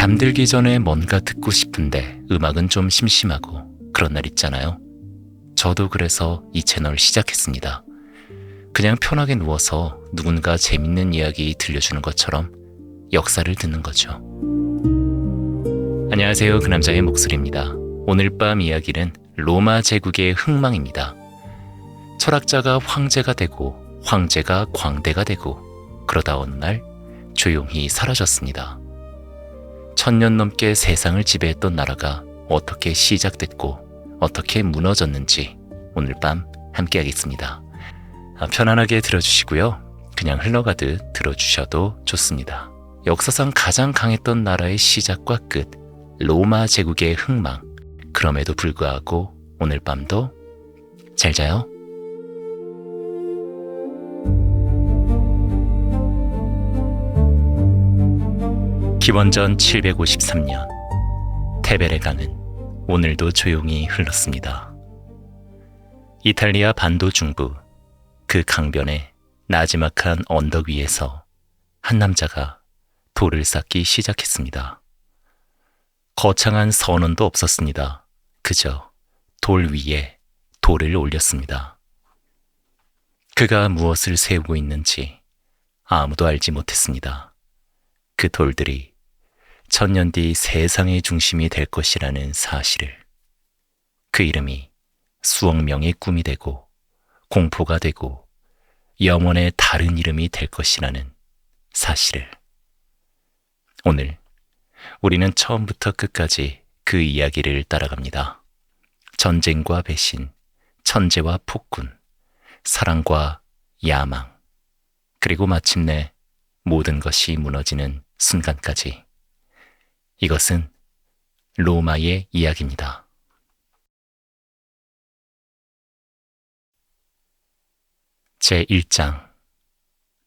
잠들기 전에 뭔가 듣고 싶은데 음악은 좀 심심하고 그런 날 있잖아요. 저도 그래서 이 채널 시작했습니다. 그냥 편하게 누워서 누군가 재밌는 이야기 들려주는 것처럼 역사를 듣는 거죠. 안녕하세요. 그 남자의 목소리입니다. 오늘 밤 이야기는 로마 제국의 흥망입니다. 철학자가 황제가 되고 황제가 광대가 되고 그러다 어느 날 조용히 사라졌습니다. 1000년 넘게 세상을 지배했던 나라가 어떻게 시작됐고 어떻게 무너졌는지 오늘 밤 함께 하겠습니다. 편안하게 들어주시고요. 그냥 흘러가듯 들어주셔도 좋습니다. 역사상 가장 강했던 나라의 시작과 끝, 로마 제국의 흥망. 그럼에도 불구하고 오늘 밤도 잘 자요. 기원전 753년 테베레 강은 오늘도 조용히 흘렀습니다. 이탈리아 반도 중부 그 강변의 나지막한 언덕 위에서 한 남자가 돌을 쌓기 시작했습니다. 거창한 선원도 없었습니다. 그저 돌 위에 돌을 올렸습니다. 그가 무엇을 세우고 있는지 아무도 알지 못했습니다. 그 돌들이 1000년 뒤 세상의 중심이 될 것이라는 사실을, 그 이름이 수억 명의 꿈이 되고 공포가 되고 영원의 다른 이름이 될 것이라는 사실을. 오늘 우리는 처음부터 끝까지 그 이야기를 따라갑니다. 전쟁과 배신, 천재와 폭군, 사랑과 야망, 그리고 마침내 모든 것이 무너지는 순간까지. 이것은 로마의 이야기입니다. 제1장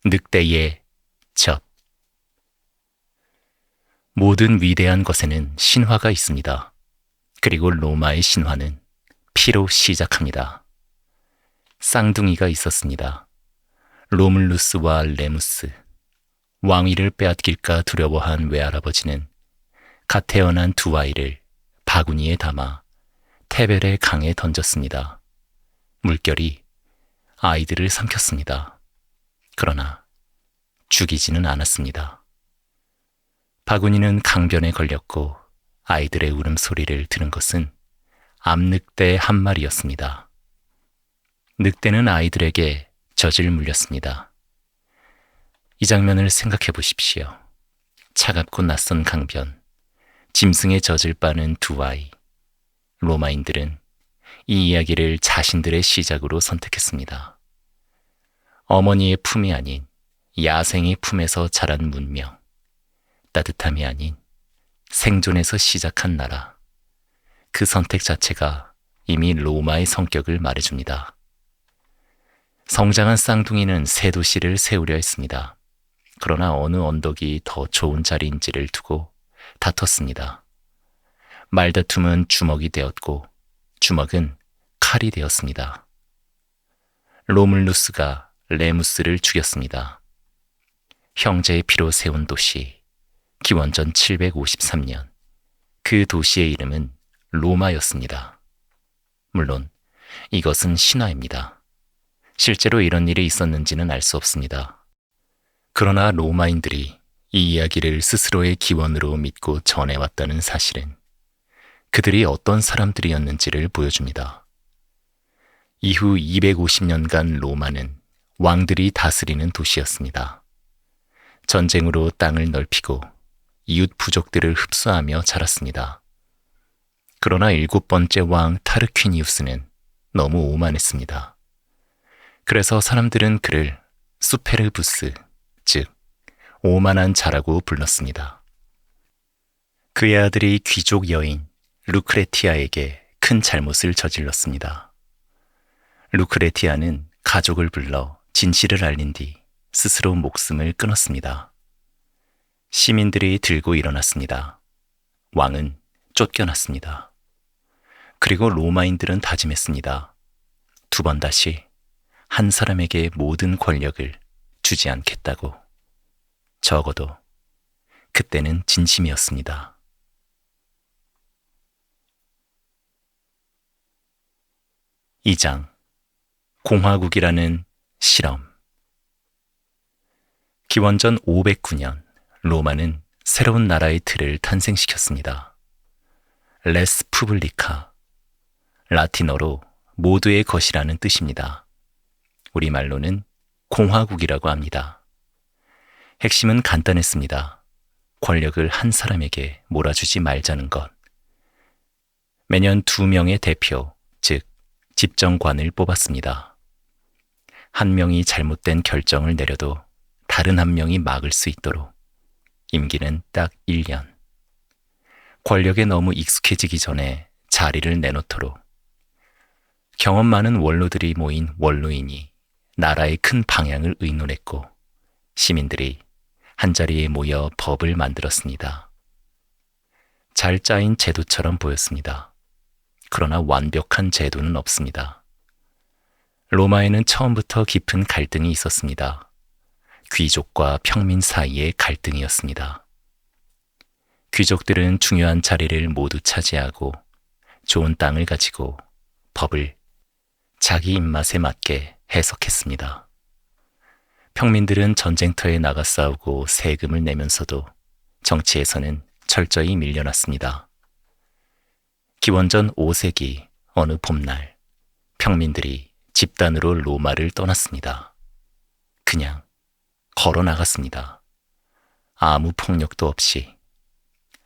늑대의 젖. 모든 위대한 것에는 신화가 있습니다. 그리고 로마의 신화는 피로 시작합니다. 쌍둥이가 있었습니다. 로물루스와 레무스. 왕위를 빼앗길까 두려워한 외할아버지는 갓 태어난 두 아이를 바구니에 담아 테베레 강에 던졌습니다. 물결이 아이들을 삼켰습니다. 그러나 죽이지는 않았습니다. 바구니는 강변에 걸렸고 아이들의 울음소리를 들은 것은 암늑대 한 마리였습니다. 늑대는 아이들에게 젖을 물렸습니다. 이 장면을 생각해 보십시오. 차갑고 낯선 강변, 짐승의 젖을 빠는 두 아이. 로마인들은 이 이야기를 자신들의 시작으로 선택했습니다. 어머니의 품이 아닌 야생의 품에서 자란 문명, 따뜻함이 아닌 생존에서 시작한 나라. 그 선택 자체가 이미 로마의 성격을 말해줍니다. 성장한 쌍둥이는 새 도시를 세우려 했습니다. 그러나 어느 언덕이 더 좋은 자리인지를 두고 다퉜습니다. 말다툼은 주먹이 되었고 주먹은 칼이 되었습니다. 로물루스가 레무스를 죽였습니다. 형제의 피로 세운 도시, 기원전 753년. 그 도시의 이름은 로마였습니다. 물론 이것은 신화입니다. 실제로 이런 일이 있었는지는 알 수 없습니다. 그러나 로마인들이 이 이야기를 스스로의 기원으로 믿고 전해왔다는 사실은 그들이 어떤 사람들이었는지를 보여줍니다. 이후 250년간 로마는 왕들이 다스리는 도시였습니다. 전쟁으로 땅을 넓히고 이웃 부족들을 흡수하며 자랐습니다. 그러나 7번째 왕 타르퀴니우스는 너무 오만했습니다. 그래서 사람들은 그를 수페르부스, 즉 오만한 자라고 불렀습니다. 그의 아들이 귀족 여인 루크레티아에게 큰 잘못을 저질렀습니다. 루크레티아는 가족을 불러 진실을 알린 뒤 스스로 목숨을 끊었습니다. 시민들이 들고 일어났습니다. 왕은 쫓겨났습니다. 그리고 로마인들은 다짐했습니다. 2번 다시 한 사람에게 모든 권력을 주지 않겠다고. 적어도 그때는 진심이었습니다. 이장 공화국이라는 실험. 기원전 509년 로마는 새로운 나라의 틀을 탄생시켰습니다. 레스 푸블리카, 라틴어로 모두의 것이라는 뜻입니다. 우리말로는 공화국이라고 합니다. 핵심은 간단했습니다. 권력을 한 사람에게 몰아주지 말자는 것. 매년 2명의 대표, 즉 집정관을 뽑았습니다. 한 명이 잘못된 결정을 내려도 다른 한 명이 막을 수 있도록. 임기는 딱 1년. 권력에 너무 익숙해지기 전에 자리를 내놓도록. 경험 많은 원로들이 모인 원로인이 나라의 큰 방향을 의논했고 시민들이 한자리에 모여 법을 만들었습니다. 잘 짜인 제도처럼 보였습니다. 그러나 완벽한 제도는 없습니다. 로마에는 처음부터 깊은 갈등이 있었습니다. 귀족과 평민 사이의 갈등이었습니다. 귀족들은 중요한 자리를 모두 차지하고 좋은 땅을 가지고 법을 자기 입맛에 맞게 해석했습니다. 평민들은 전쟁터에 나가 싸우고 세금을 내면서도 정치에서는 철저히 밀려났습니다. 기원전 5세기 어느 봄날 평민들이 집단으로 로마를 떠났습니다. 그냥 걸어 나갔습니다. 아무 폭력도 없이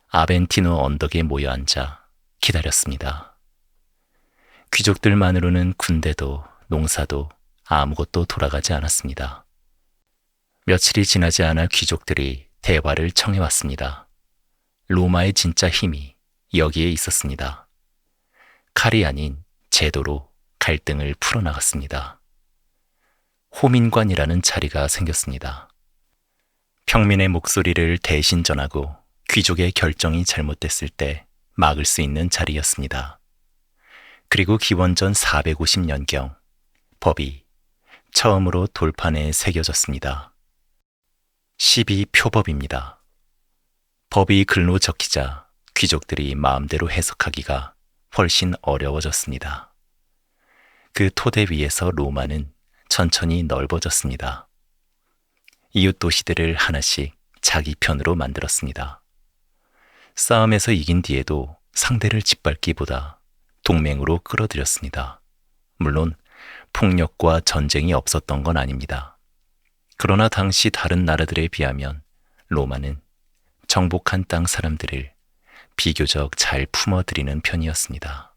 아벤티노 언덕에 모여 앉아 기다렸습니다. 귀족들만으로는 군대도 농사도 아무것도 돌아가지 않았습니다. 며칠이 지나지 않아 귀족들이 대화를 청해왔습니다. 로마의 진짜 힘이 여기에 있었습니다. 칼이 아닌 제도로 갈등을 풀어나갔습니다. 호민관이라는 자리가 생겼습니다. 평민의 목소리를 대신 전하고 귀족의 결정이 잘못됐을 때 막을 수 있는 자리였습니다. 그리고 기원전 450년경 법이 처음으로 돌판에 새겨졌습니다. 12표법입니다. 법이 글로 적히자 귀족들이 마음대로 해석하기가 훨씬 어려워졌습니다. 그 토대 위에서 로마는 천천히 넓어졌습니다. 이웃 도시들을 하나씩 자기 편으로 만들었습니다. 싸움에서 이긴 뒤에도 상대를 짓밟기보다 동맹으로 끌어들였습니다. 물론 폭력과 전쟁이 없었던 건 아닙니다. 그러나 당시 다른 나라들에 비하면 로마는 정복한 땅 사람들을 비교적 잘 품어들이는 편이었습니다.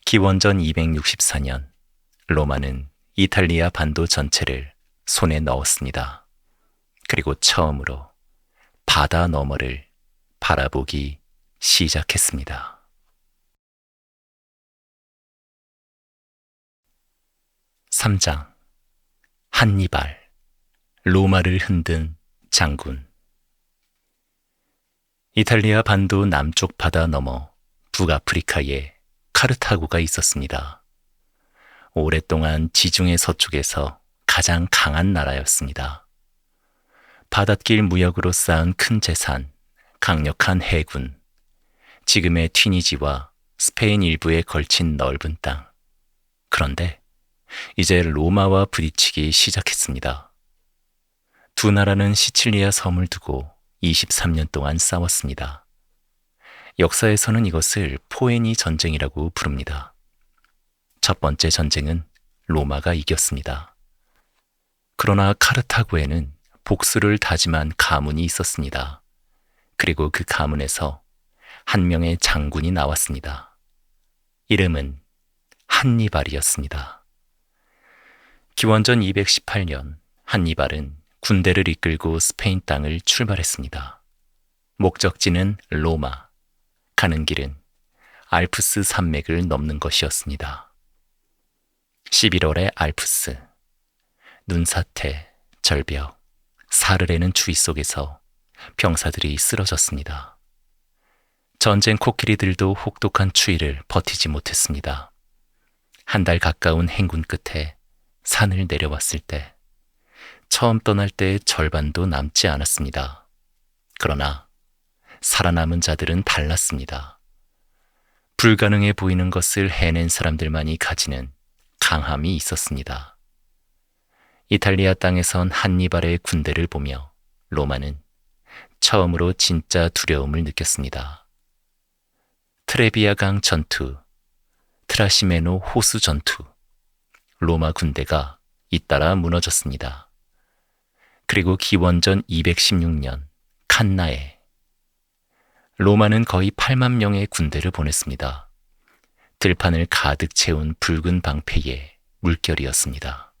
기원전 264년 로마는 이탈리아 반도 전체를 손에 넣었습니다. 그리고 처음으로 바다 너머를 바라보기 시작했습니다. (3장) 한니발, 로마를 흔든 장군. 이탈리아 반도 남쪽 바다 너머 북아프리카에 카르타고가 있었습니다. 오랫동안 지중해 서쪽에서 가장 강한 나라였습니다. 바닷길 무역으로 쌓은 큰 재산, 강력한 해군, 지금의 튀니지와 스페인 일부에 걸친 넓은 땅. 그런데 이제 로마와 부딪히기 시작했습니다. 두 나라는 시칠리아 섬을 두고 23년 동안 싸웠습니다. 역사에서는 이것을 포에니 전쟁이라고 부릅니다. 첫 번째 전쟁은 로마가 이겼습니다. 그러나 카르타고에는 복수를 다짐한 가문이 있었습니다. 그리고 그 가문에서 한 명의 장군이 나왔습니다. 이름은 한니발이었습니다. 기원전 218년 한니발은 군대를 이끌고 스페인 땅을 출발했습니다. 목적지는 로마, 가는 길은 알프스 산맥을 넘는 것이었습니다. 11월의 알프스, 눈사태, 절벽, 사르르는 추위 속에서 병사들이 쓰러졌습니다. 전쟁 코끼리들도 혹독한 추위를 버티지 못했습니다. 한 달 가까운 행군 끝에 산을 내려왔을 때 처음 떠날 때의 절반도 남지 않았습니다. 그러나 살아남은 자들은 달랐습니다. 불가능해 보이는 것을 해낸 사람들만이 가지는 강함이 있었습니다. 이탈리아 땅에선 한니발의 군대를 보며 로마는 처음으로 진짜 두려움을 느꼈습니다. 트레비아강 전투, 트라시메노 호수 전투, 로마 군대가 잇따라 무너졌습니다. 그리고 기원전 216년 칸나에 로마는 거의 8만 명의 군대를 보냈습니다. 들판을 가득 채운 붉은 방패의 물결이었습니다.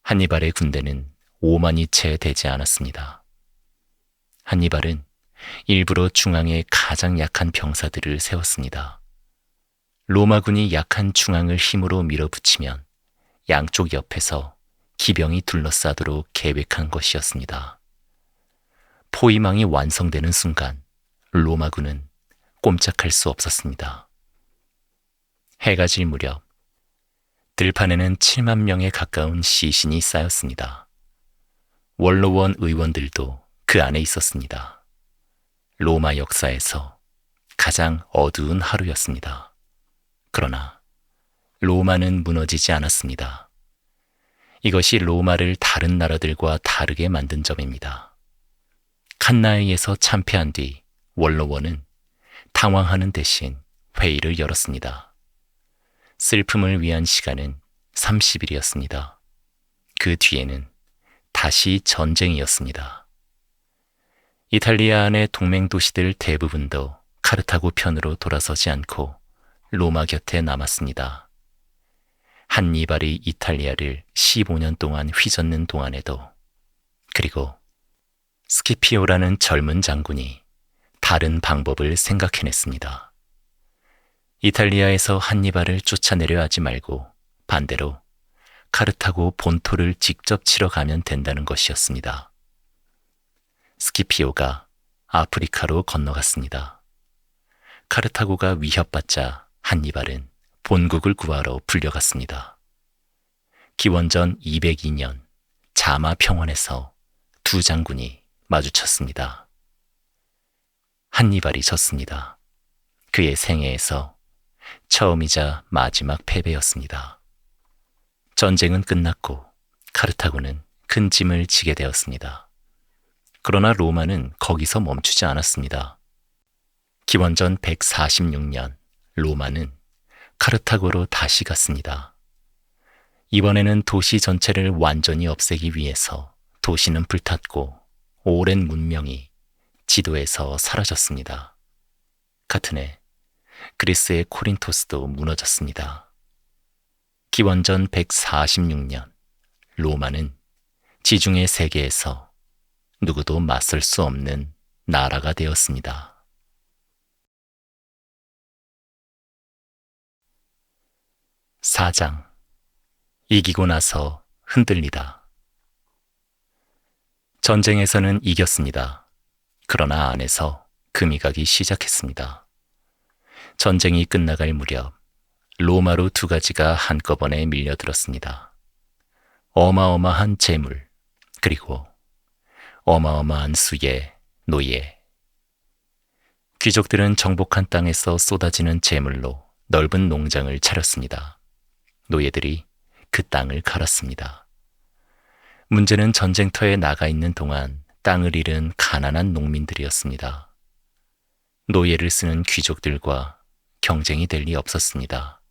한니발의 군대는 5만이 채 되지 않았습니다. 한니발은 일부러 중앙에 가장 약한 병사들을 세웠습니다. 로마군이 약한 중앙을 힘으로 밀어붙이면 양쪽 옆에서 기병이 둘러싸도록 계획한 것이었습니다. 포위망이 완성되는 순간 로마군은 꼼짝할 수 없었습니다. 해가 질 무렵 들판에는 7만 명에 가까운 시신이 쌓였습니다. 원로원 의원들도 그 안에 있었습니다. 로마 역사에서 가장 어두운 하루였습니다. 그러나 로마는 무너지지 않았습니다. 이것이 로마를 다른 나라들과 다르게 만든 점입니다. 칸나에에서 참패한 뒤 원로원은 당황하는 대신 회의를 열었습니다. 슬픔을 위한 시간은 30일이었습니다. 그 뒤에는 다시 전쟁이었습니다. 이탈리아 안의 동맹 도시들 대부분도 카르타고 편으로 돌아서지 않고 로마 곁에 남았습니다. 한니발이 이탈리아를 15년 동안 휘젓는 동안에도, 그리고 스키피오라는 젊은 장군이 다른 방법을 생각해냈습니다. 이탈리아에서 한니발을 쫓아내려 하지 말고 반대로 카르타고 본토를 직접 치러 가면 된다는 것이었습니다. 스키피오가 아프리카로 건너갔습니다. 카르타고가 위협받자 한니발은 본국을 구하러 불려갔습니다. 기원전 202년 자마 평원에서 두 장군이 마주쳤습니다. 한니발이 졌습니다. 그의 생애에서 처음이자 마지막 패배였습니다. 전쟁은 끝났고 카르타고는 큰 짐을 지게 되었습니다. 그러나 로마는 거기서 멈추지 않았습니다. 기원전 146년 로마는 카르타고로 다시 갔습니다. 이번에는 도시 전체를 완전히 없애기 위해서 도시는 불탔고 오랜 문명이 지도에서 사라졌습니다. 같은 해 그리스의 코린토스도 무너졌습니다. 기원전 146년 로마는 지중해 세계에서 누구도 맞설 수 없는 나라가 되었습니다. 4장 이기고 나서 흔들리다. 전쟁에서는 이겼습니다. 그러나 안에서 금이 가기 시작했습니다. 전쟁이 끝나갈 무렵 로마로 두 가지가 한꺼번에 밀려들었습니다. 어마어마한 재물, 그리고 어마어마한 수의 노예. 귀족들은 정복한 땅에서 쏟아지는 재물로 넓은 농장을 차렸습니다. 노예들이 그 땅을 갈았습니다. 문제는 전쟁터에 나가 있는 동안 땅을 잃은 가난한 농민들이었습니다. 노예를 쓰는 귀족들과 경쟁이 될 리 없었습니다.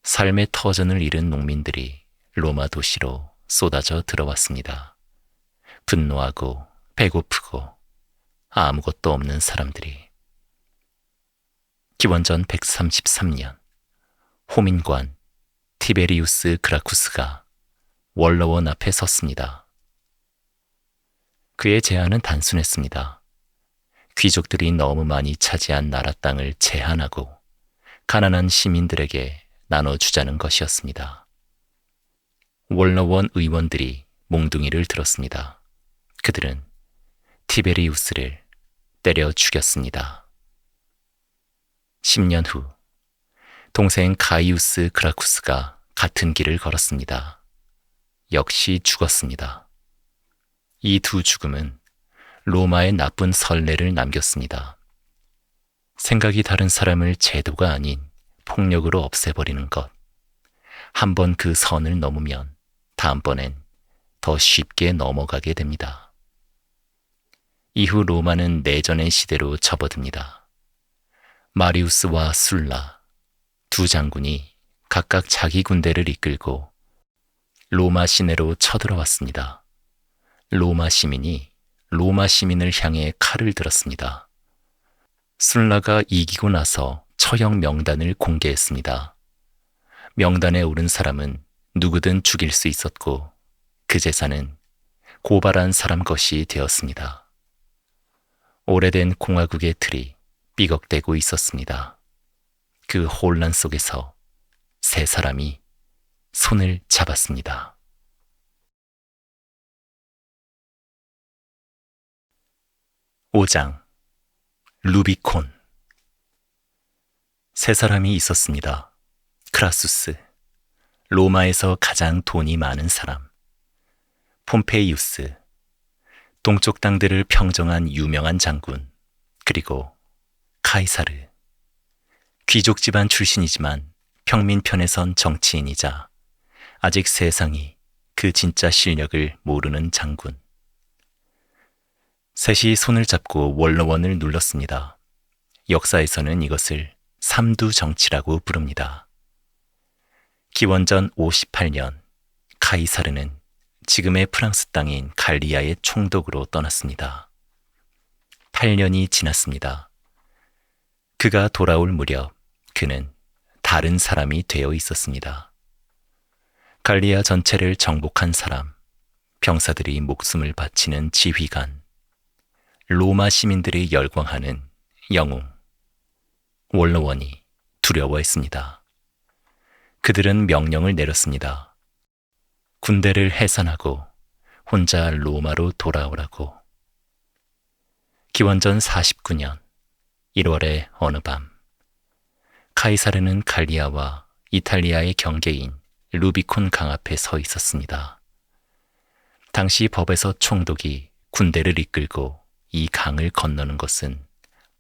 삶의 터전을 잃은 농민들이 로마 도시로 쏟아져 들어왔습니다. 분노하고 배고프고 아무것도 없는 사람들이. 기원전 133년 호민관 티베리우스 그라쿠스가 원로원 앞에 섰습니다. 그의 제안은 단순했습니다. 귀족들이 너무 많이 차지한 나라 땅을 제한하고 가난한 시민들에게 나눠주자는 것이었습니다. 원로원 의원들이 몽둥이를 들었습니다. 그들은 티베리우스를 때려 죽였습니다. 10년 후 동생 가이우스 그라쿠스가 같은 길을 걸었습니다. 역시 죽었습니다. 이 두 죽음은 로마의 나쁜 선례를 남겼습니다. 생각이 다른 사람을 제도가 아닌 폭력으로 없애버리는 것. 한 번 그 선을 넘으면 다음번엔 더 쉽게 넘어가게 됩니다. 이후 로마는 내전의 시대로 접어듭니다. 마리우스와 술라 두 장군이 각각 자기 군대를 이끌고 로마 시내로 쳐들어왔습니다. 로마 시민이 로마 시민을 향해 칼을 들었습니다. 술라가 이기고 나서 처형 명단을 공개했습니다. 명단에 오른 사람은 누구든 죽일 수 있었고 그 재산은 고발한 사람 것이 되었습니다. 오래된 공화국의 틀이 삐걱대고 있었습니다. 그 혼란 속에서 세 사람이 손을 잡았습니다. (5장) 루비콘. 세 사람이 있었습니다. 크라수스, 로마에서 가장 돈이 많은 사람. 폼페이우스, 동쪽 땅들을 평정한 유명한 장군. 그리고 카이사르, 귀족 집안 출신이지만 평민 편에 선 정치인이자 아직 세상이 그 진짜 실력을 모르는 장군. 셋이 손을 잡고 원로원을 눌렀습니다. 역사에서는 이것을 삼두 정치라고 부릅니다. 기원전 58년 카이사르는 지금의 프랑스 땅인 갈리아의 총독으로 떠났습니다. 8년이 지났습니다. 그가 돌아올 무렵 그는 다른 사람이 되어 있었습니다. 갈리아 전체를 정복한 사람, 병사들이 목숨을 바치는 지휘관, 로마 시민들이 열광하는 영웅. 원로원이 두려워했습니다. 그들은 명령을 내렸습니다. 군대를 해산하고 혼자 로마로 돌아오라고. 기원전 49년 1월의 어느 밤, 카이사르는 갈리아와 이탈리아의 경계인 루비콘 강 앞에 서 있었습니다. 당시 법에서 총독이 군대를 이끌고 이 강을 건너는 것은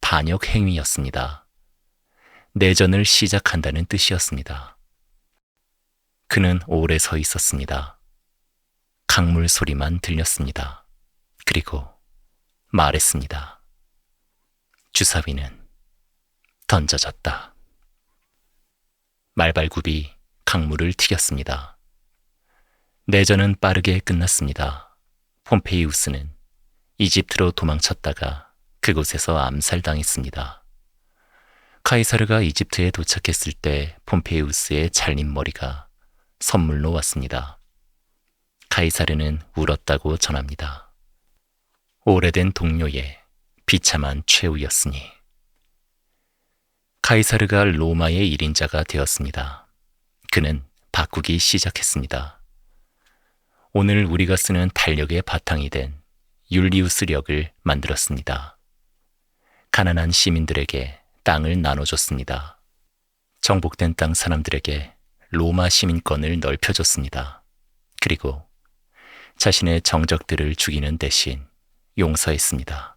반역 행위였습니다. 내전을 시작한다는 뜻이었습니다. 그는 오래 서 있었습니다. 강물 소리만 들렸습니다. 그리고 말했습니다. 주사위는 던져졌다. 말발굽이 강물을 튀겼습니다. 내전은 빠르게 끝났습니다. 폼페이우스는 이집트로 도망쳤다가 그곳에서 암살당했습니다. 카이사르가 이집트에 도착했을 때 폼페이우스의 잘린 머리가 선물로 왔습니다. 카이사르는 울었다고 전합니다. 오래된 동료의 비참한 최후였으니. 카이사르가 로마의 1인자가 되었습니다. 그는 바꾸기 시작했습니다. 오늘 우리가 쓰는 달력의 바탕이 된 율리우스력을 만들었습니다. 가난한 시민들에게 땅을 나눠줬습니다. 정복된 땅 사람들에게 로마 시민권을 넓혀줬습니다. 그리고 자신의 정적들을 죽이는 대신 용서했습니다.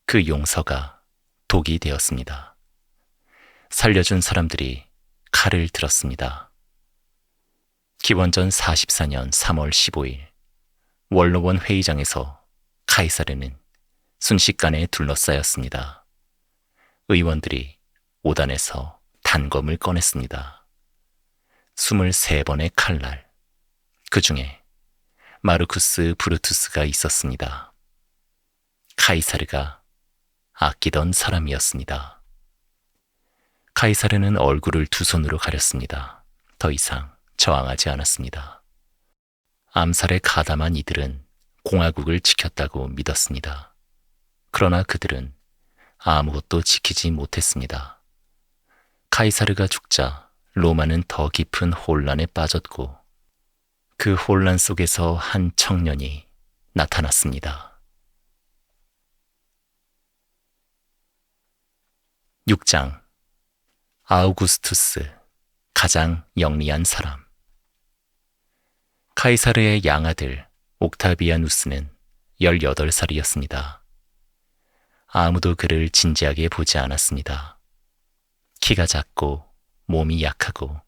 그 용서가 독이 되었습니다. 살려준 사람들이 칼을 들었습니다. 기원전 44년 3월 15일 원로원 회의장에서 카이사르는 순식간에 둘러싸였습니다. 의원들이 오단에서 단검을 꺼냈습니다. 23번의 칼날, 그 중에 마르쿠스 브루투스가 있었습니다. 카이사르가 아끼던 사람이었습니다. 카이사르는 얼굴을 두 손으로 가렸습니다. 더 이상 저항하지 않았습니다. 암살에 가담한 이들은 공화국을 지켰다고 믿었습니다. 그러나 그들은 아무것도 지키지 못했습니다. 카이사르가 죽자 로마는 더 깊은 혼란에 빠졌고 그 혼란 속에서 한 청년이 나타났습니다. 6장 아우구스투스, 가장 영리한 사람. 카이사르의 양아들 옥타비아누스는 18살이었습니다. 아무도 그를 진지하게 보지 않았습니다. 키가 작고 몸이 약하고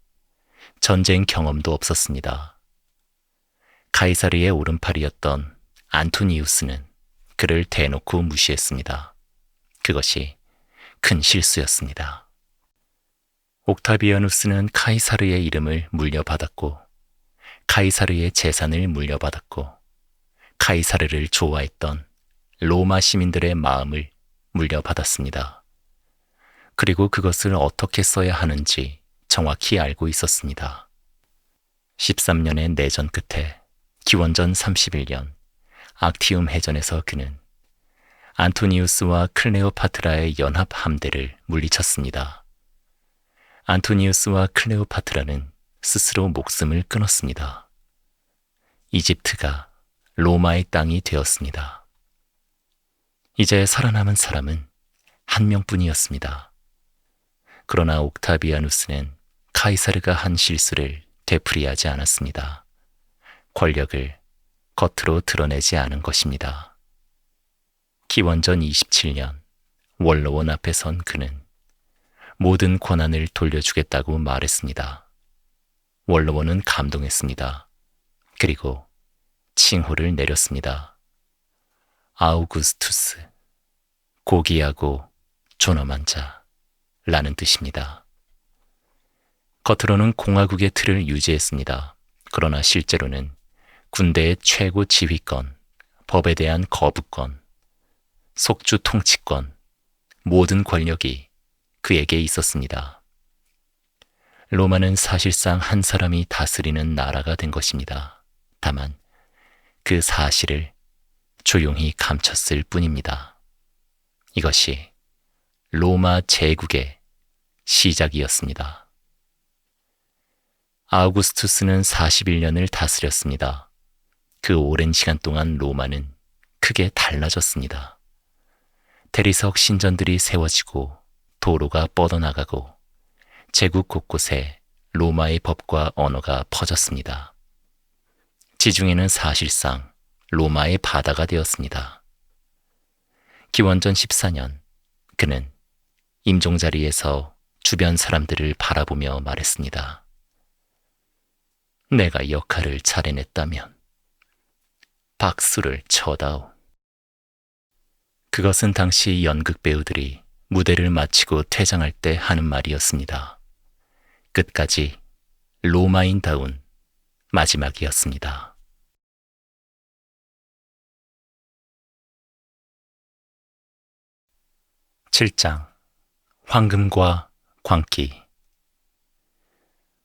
전쟁 경험도 없었습니다. 카이사르의 오른팔이었던 안토니우스는 그를 대놓고 무시했습니다. 그것이 큰 실수였습니다. 옥타비아누스는 카이사르의 이름을 물려받았고 카이사르의 재산을 물려받았고 카이사르를 좋아했던 로마 시민들의 마음을 물려받았습니다. 그리고 그것을 어떻게 써야 하는지 정확히 알고 있었습니다. 13년의 내전 끝에 기원전 31년 악티움 해전에서 그는 안토니우스와 클레오파트라의 연합 함대를 물리쳤습니다. 안토니우스와 클레오파트라는 스스로 목숨을 끊었습니다. 이집트가 로마의 땅이 되었습니다. 이제 살아남은 사람은 한 명뿐이었습니다. 그러나 옥타비아누스는 카이사르가 한 실수를 되풀이하지 않았습니다. 권력을 겉으로 드러내지 않은 것입니다. 기원전 27년 원로원 앞에 선 그는 모든 권한을 돌려주겠다고 말했습니다. 원로원은 감동했습니다. 그리고 칭호를 내렸습니다. 아우구스투스, 고귀하고 존엄한 자라는 뜻입니다. 겉으로는 공화국의 틀을 유지했습니다. 그러나 실제로는 군대의 최고 지휘권, 법에 대한 거부권, 속주 통치권, 모든 권력이 그에게 있었습니다. 로마는 사실상 한 사람이 다스리는 나라가 된 것입니다. 다만 그 사실을 조용히 감췄을 뿐입니다. 이것이 로마 제국의 시작이었습니다. 아우구스투스는 41년을 다스렸습니다. 그 오랜 시간 동안 로마는 크게 달라졌습니다. 대리석 신전들이 세워지고 도로가 뻗어나가고 제국 곳곳에 로마의 법과 언어가 퍼졌습니다. 지중해는 사실상 로마의 바다가 되었습니다. 기원전 14년 그는 임종자리에서 주변 사람들을 바라보며 말했습니다. 내가 역할을 잘해냈다면 박수를 쳐다오. 그것은 당시 연극 배우들이 무대를 마치고 퇴장할 때 하는 말이었습니다. 끝까지 로마인다운 마지막이었습니다. 7장 황금과 광기.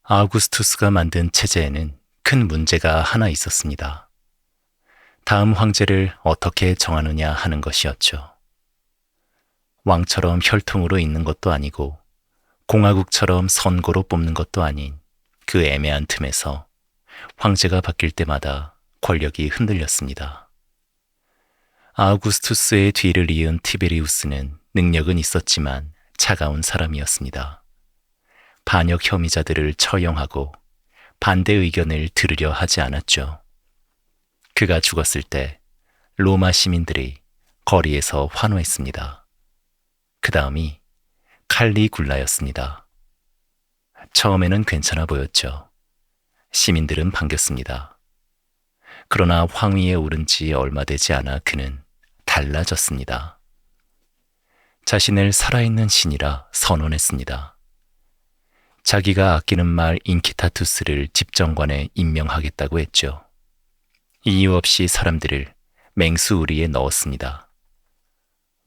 아우구스투스가 만든 체제에는 큰 문제가 하나 있었습니다. 다음 황제를 어떻게 정하느냐 하는 것이었죠. 왕처럼 혈통으로 있는 것도 아니고 공화국처럼 선거로 뽑는 것도 아닌 그 애매한 틈에서 황제가 바뀔 때마다 권력이 흔들렸습니다. 아우구스투스의 뒤를 이은 티베리우스는 능력은 있었지만 차가운 사람이었습니다. 반역 혐의자들을 처형하고 반대 의견을 들으려 하지 않았죠. 그가 죽었을 때 로마 시민들이 거리에서 환호했습니다. 그 다음이 칼리굴라였습니다. 처음에는 괜찮아 보였죠. 시민들은 반겼습니다. 그러나 황위에 오른 지 얼마 되지 않아 그는 달라졌습니다. 자신을 살아있는 신이라 선언했습니다. 자기가 아끼는 말 인키타투스를 집정관에 임명하겠다고 했죠. 이유 없이 사람들을 맹수우리에 넣었습니다.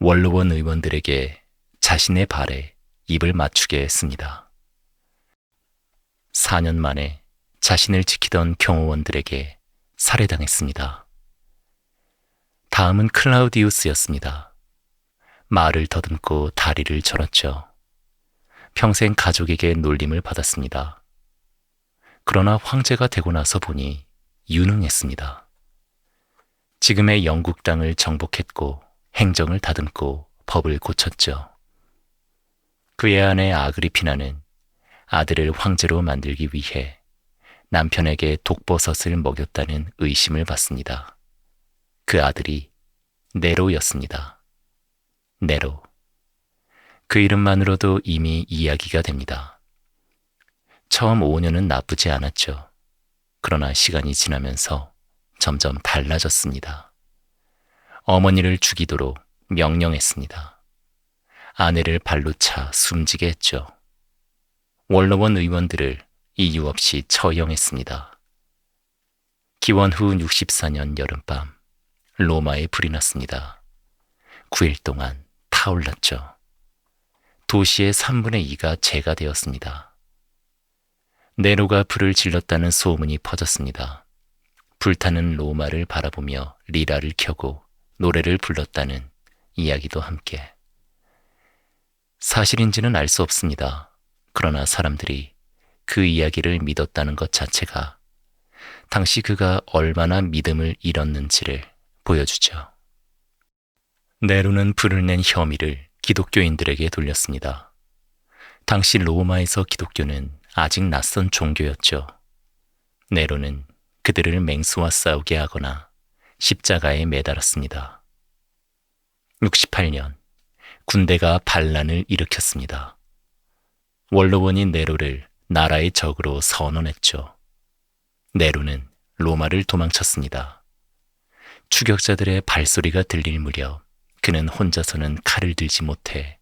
원로원 의원들에게 자신의 발에 입을 맞추게 했습니다. 4년 만에 자신을 지키던 경호원들에게 살해당했습니다. 다음은 클라우디우스였습니다. 말을 더듬고 다리를 절었죠. 평생 가족에게 놀림을 받았습니다. 그러나 황제가 되고 나서 보니 유능했습니다. 지금의 영국 땅을 정복했고 행정을 다듬고 법을 고쳤죠. 그의 아내 아그리피나는 아들을 황제로 만들기 위해 남편에게 독버섯을 먹였다는 의심을 받습니다. 그 아들이 네로였습니다. 네로. 그 이름만으로도 이미 이야기가 됩니다. 처음 5년은 나쁘지 않았죠. 그러나 시간이 지나면서 점점 달라졌습니다. 어머니를 죽이도록 명령했습니다. 아내를 발로 차 숨지게 했죠. 원로원 의원들을 이유 없이 처형했습니다. 기원 후 64년 여름밤, 로마에 불이 났습니다. 9일 동안 타올랐죠. 도시의 3분의 2가 재가 되었습니다. 네로가 불을 질렀다는 소문이 퍼졌습니다. 불타는 로마를 바라보며 리라를 켜고 노래를 불렀다는 이야기도 함께. 사실인지는 알 수 없습니다. 그러나 사람들이 그 이야기를 믿었다는 것 자체가 당시 그가 얼마나 믿음을 잃었는지를 보여주죠. 네로는 불을 낸 혐의를 기독교인들에게 돌렸습니다. 당시 로마에서 기독교는 아직 낯선 종교였죠. 네로는 그들을 맹수와 싸우게 하거나 십자가에 매달았습니다. 68년, 군대가 반란을 일으켰습니다. 원로원인 네로를 나라의 적으로 선언했죠. 네로는 로마를 도망쳤습니다. 추격자들의 발소리가 들릴 무렵 그는 혼자서는 칼을 들지 못해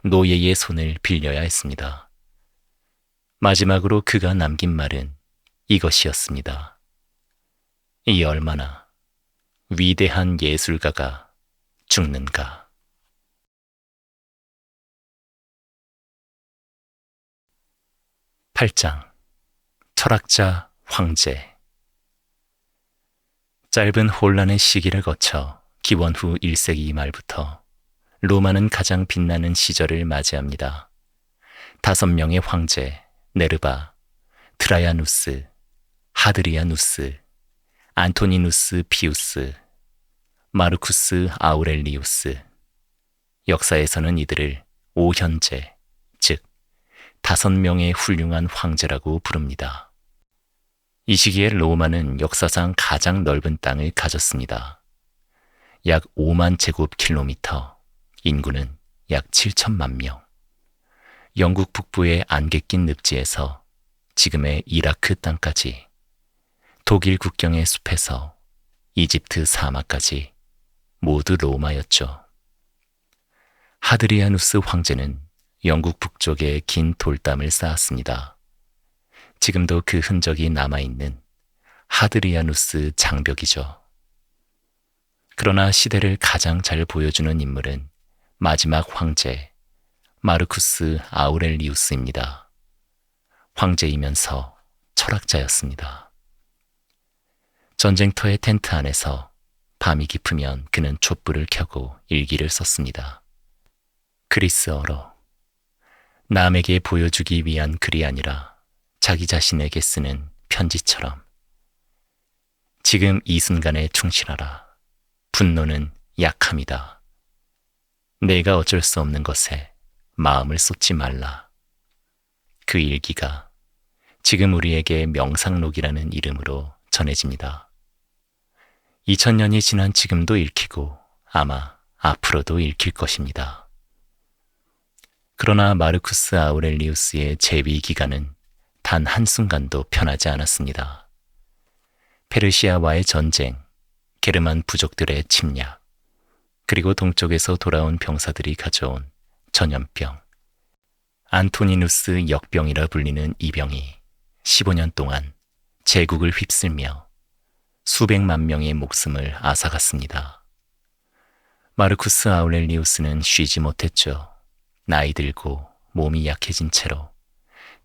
노예의 손을 빌려야 했습니다. 마지막으로 그가 남긴 말은 이것이었습니다. 이 얼마나 위대한 예술가가 죽는가. 8장 철학자 황제. 짧은 혼란의 시기를 거쳐 기원 후 1세기 말부터 로마는 가장 빛나는 시절을 맞이합니다. 5명의 황제 네르바, 트라야누스, 하드리아누스, 안토니누스 피우스, 마르쿠스 아우렐리우스. 역사에서는 이들을 오현제, 즉 5명의 훌륭한 황제라고 부릅니다. 이 시기에 로마는 역사상 가장 넓은 땅을 가졌습니다. 약 5만 제곱킬로미터, 인구는 약 7천만 명. 영국 북부의 안개 낀 늪지에서 지금의 이라크 땅까지, 독일 국경의 숲에서 이집트 사막까지 모두 로마였죠. 하드리아누스 황제는 영국 북쪽에 긴 돌담을 쌓았습니다. 지금도 그 흔적이 남아있는 하드리아누스 장벽이죠. 그러나 시대를 가장 잘 보여주는 인물은 마지막 황제 마르쿠스 아우렐리우스입니다. 황제이면서 철학자였습니다. 전쟁터의 텐트 안에서 밤이 깊으면 그는 촛불을 켜고 일기를 썼습니다. 그리스어로 남에게 보여주기 위한 글이 아니라 자기 자신에게 쓰는 편지처럼. 지금 이 순간에 충실하라. 분노는 약함이다. 내가 어쩔 수 없는 것에 마음을 쏟지 말라. 그 일기가 지금 우리에게 명상록이라는 이름으로 전해집니다. 2000년이 지난 지금도 읽히고 아마 앞으로도 읽힐 것입니다. 그러나 마르쿠스 아우렐리우스의 재위 기간은 단 한순간도 편하지 않았습니다. 페르시아와의 전쟁, 게르만 부족들의 침략, 그리고 동쪽에서 돌아온 병사들이 가져온 전염병, 안토니누스 역병이라 불리는 이 병이 15년 동안 제국을 휩쓸며 수백만 명의 목숨을 앗아갔습니다. 마르쿠스 아우렐리우스는 쉬지 못했죠. 나이 들고 몸이 약해진 채로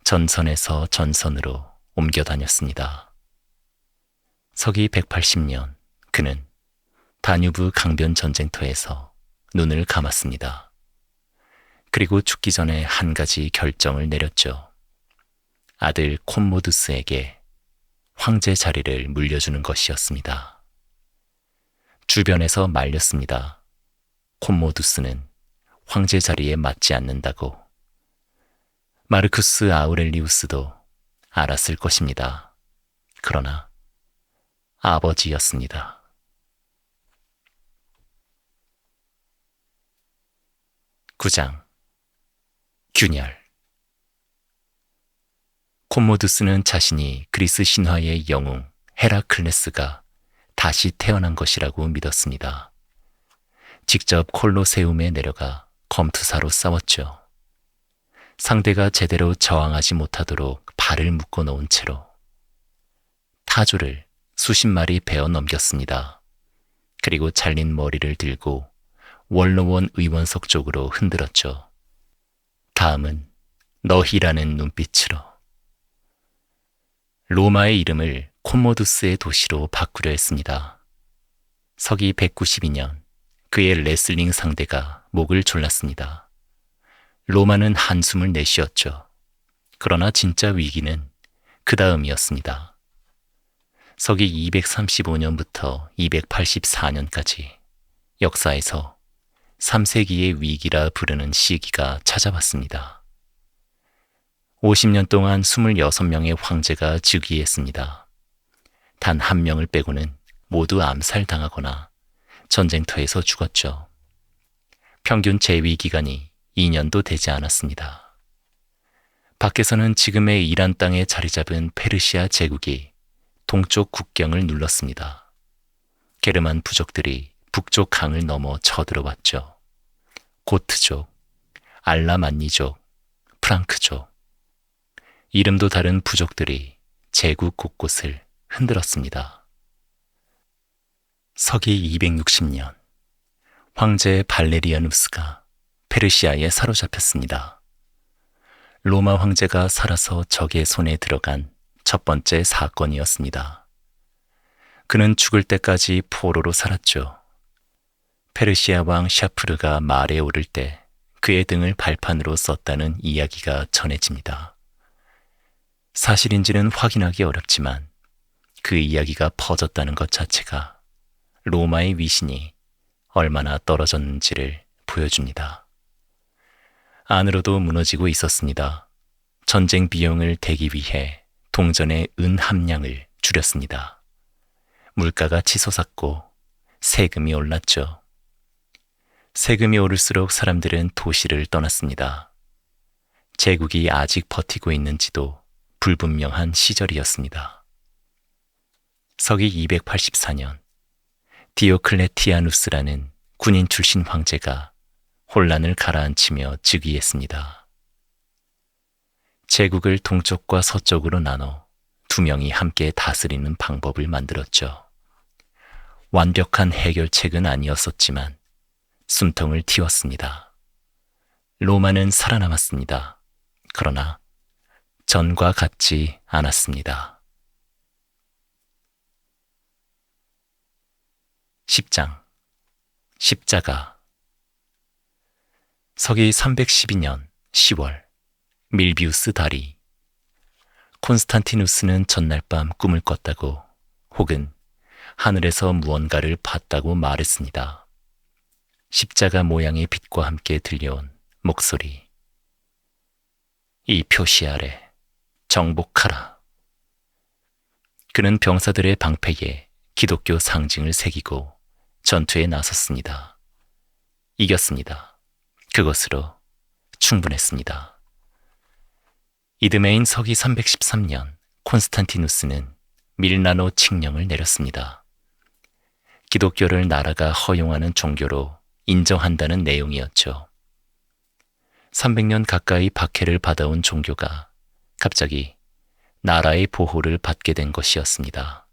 전선에서 전선으로 옮겨 다녔습니다. 서기 180년 그는 다뉴브 강변 전쟁터에서 눈을 감았습니다. 그리고 죽기 전에 한 가지 결정을 내렸죠. 아들 콤모두스에게 황제 자리를 물려주는 것이었습니다. 주변에서 말렸습니다. 콤모두스는 황제 자리에 맞지 않는다고. 마르쿠스 아우렐리우스도 알았을 것입니다. 그러나 아버지였습니다. 9장 균열. 콤모두스는 자신이 그리스 신화의 영웅 헤라클레스가 다시 태어난 것이라고 믿었습니다. 직접 콜로세움에 내려가 검투사로 싸웠죠. 상대가 제대로 저항하지 못하도록 발을 묶어 놓은 채로 타조를 수십 마리 베어 넘겼습니다. 그리고 잘린 머리를 들고 원로원 의원석 쪽으로 흔들었죠. 다음은 너희라는 눈빛으로. 로마의 이름을 콤모두스의 도시로 바꾸려 했습니다. 서기 192년 그의 레슬링 상대가 목을 졸랐습니다. 로마는 한숨을 내쉬었죠. 그러나 진짜 위기는 그 다음이었습니다. 서기 235년부터 284년까지 역사에서 3세기의 위기라 부르는 시기가 찾아왔습니다. 50년 동안 26명의 황제가 즉위했습니다. 단 한 명을 빼고는 모두 암살당하거나 전쟁터에서 죽었죠. 평균 재위 기간이 2년도 되지 않았습니다. 밖에서는 지금의 이란 땅에 자리 잡은 페르시아 제국이 동쪽 국경을 눌렀습니다. 게르만 부족들이 북쪽 강을 넘어 쳐들어왔죠. 고트족, 알라만니족, 프랑크족, 이름도 다른 부족들이 제국 곳곳을 흔들었습니다. 서기 260년, 황제 발레리아누스가 페르시아에 사로잡혔습니다. 로마 황제가 살아서 적의 손에 들어간 첫 번째 사건이었습니다. 그는 죽을 때까지 포로로 살았죠. 페르시아 왕 샤프르가 말에 오를 때 그의 등을 발판으로 썼다는 이야기가 전해집니다. 사실인지는 확인하기 어렵지만 그 이야기가 퍼졌다는 것 자체가 로마의 위신이 얼마나 떨어졌는지를 보여줍니다. 안으로도 무너지고 있었습니다. 전쟁 비용을 대기 위해 동전의 은 함량을 줄였습니다. 물가가 치솟았고 세금이 올랐죠. 세금이 오를수록 사람들은 도시를 떠났습니다. 제국이 아직 버티고 있는지도 불분명한 시절이었습니다. 서기 284년, 디오클레티아누스라는 군인 출신 황제가 혼란을 가라앉히며 즉위했습니다. 제국을 동쪽과 서쪽으로 나눠 두 명이 함께 다스리는 방법을 만들었죠. 완벽한 해결책은 아니었었지만 숨통을 틔웠습니다. 로마는 살아남았습니다. 그러나 전과 같지 않았습니다. 10장 십자가. 서기 312년 10월 밀비우스 다리. 콘스탄티누스는 전날 밤 꿈을 꿨다고 혹은 하늘에서 무언가를 봤다고 말했습니다. 십자가 모양의 빛과 함께 들려온 목소리. 이 표시 아래 정복하라. 그는 병사들의 방패에 기독교 상징을 새기고 전투에 나섰습니다. 이겼습니다. 그것으로 충분했습니다. 이듬해인 서기 313년 콘스탄티누스는 밀라노 칙령을 내렸습니다. 기독교를 나라가 허용하는 종교로 인정한다는 내용이었죠. 300년 가까이 박해를 받아온 종교가 갑자기 나라의 보호를 받게 된 것이었습니다.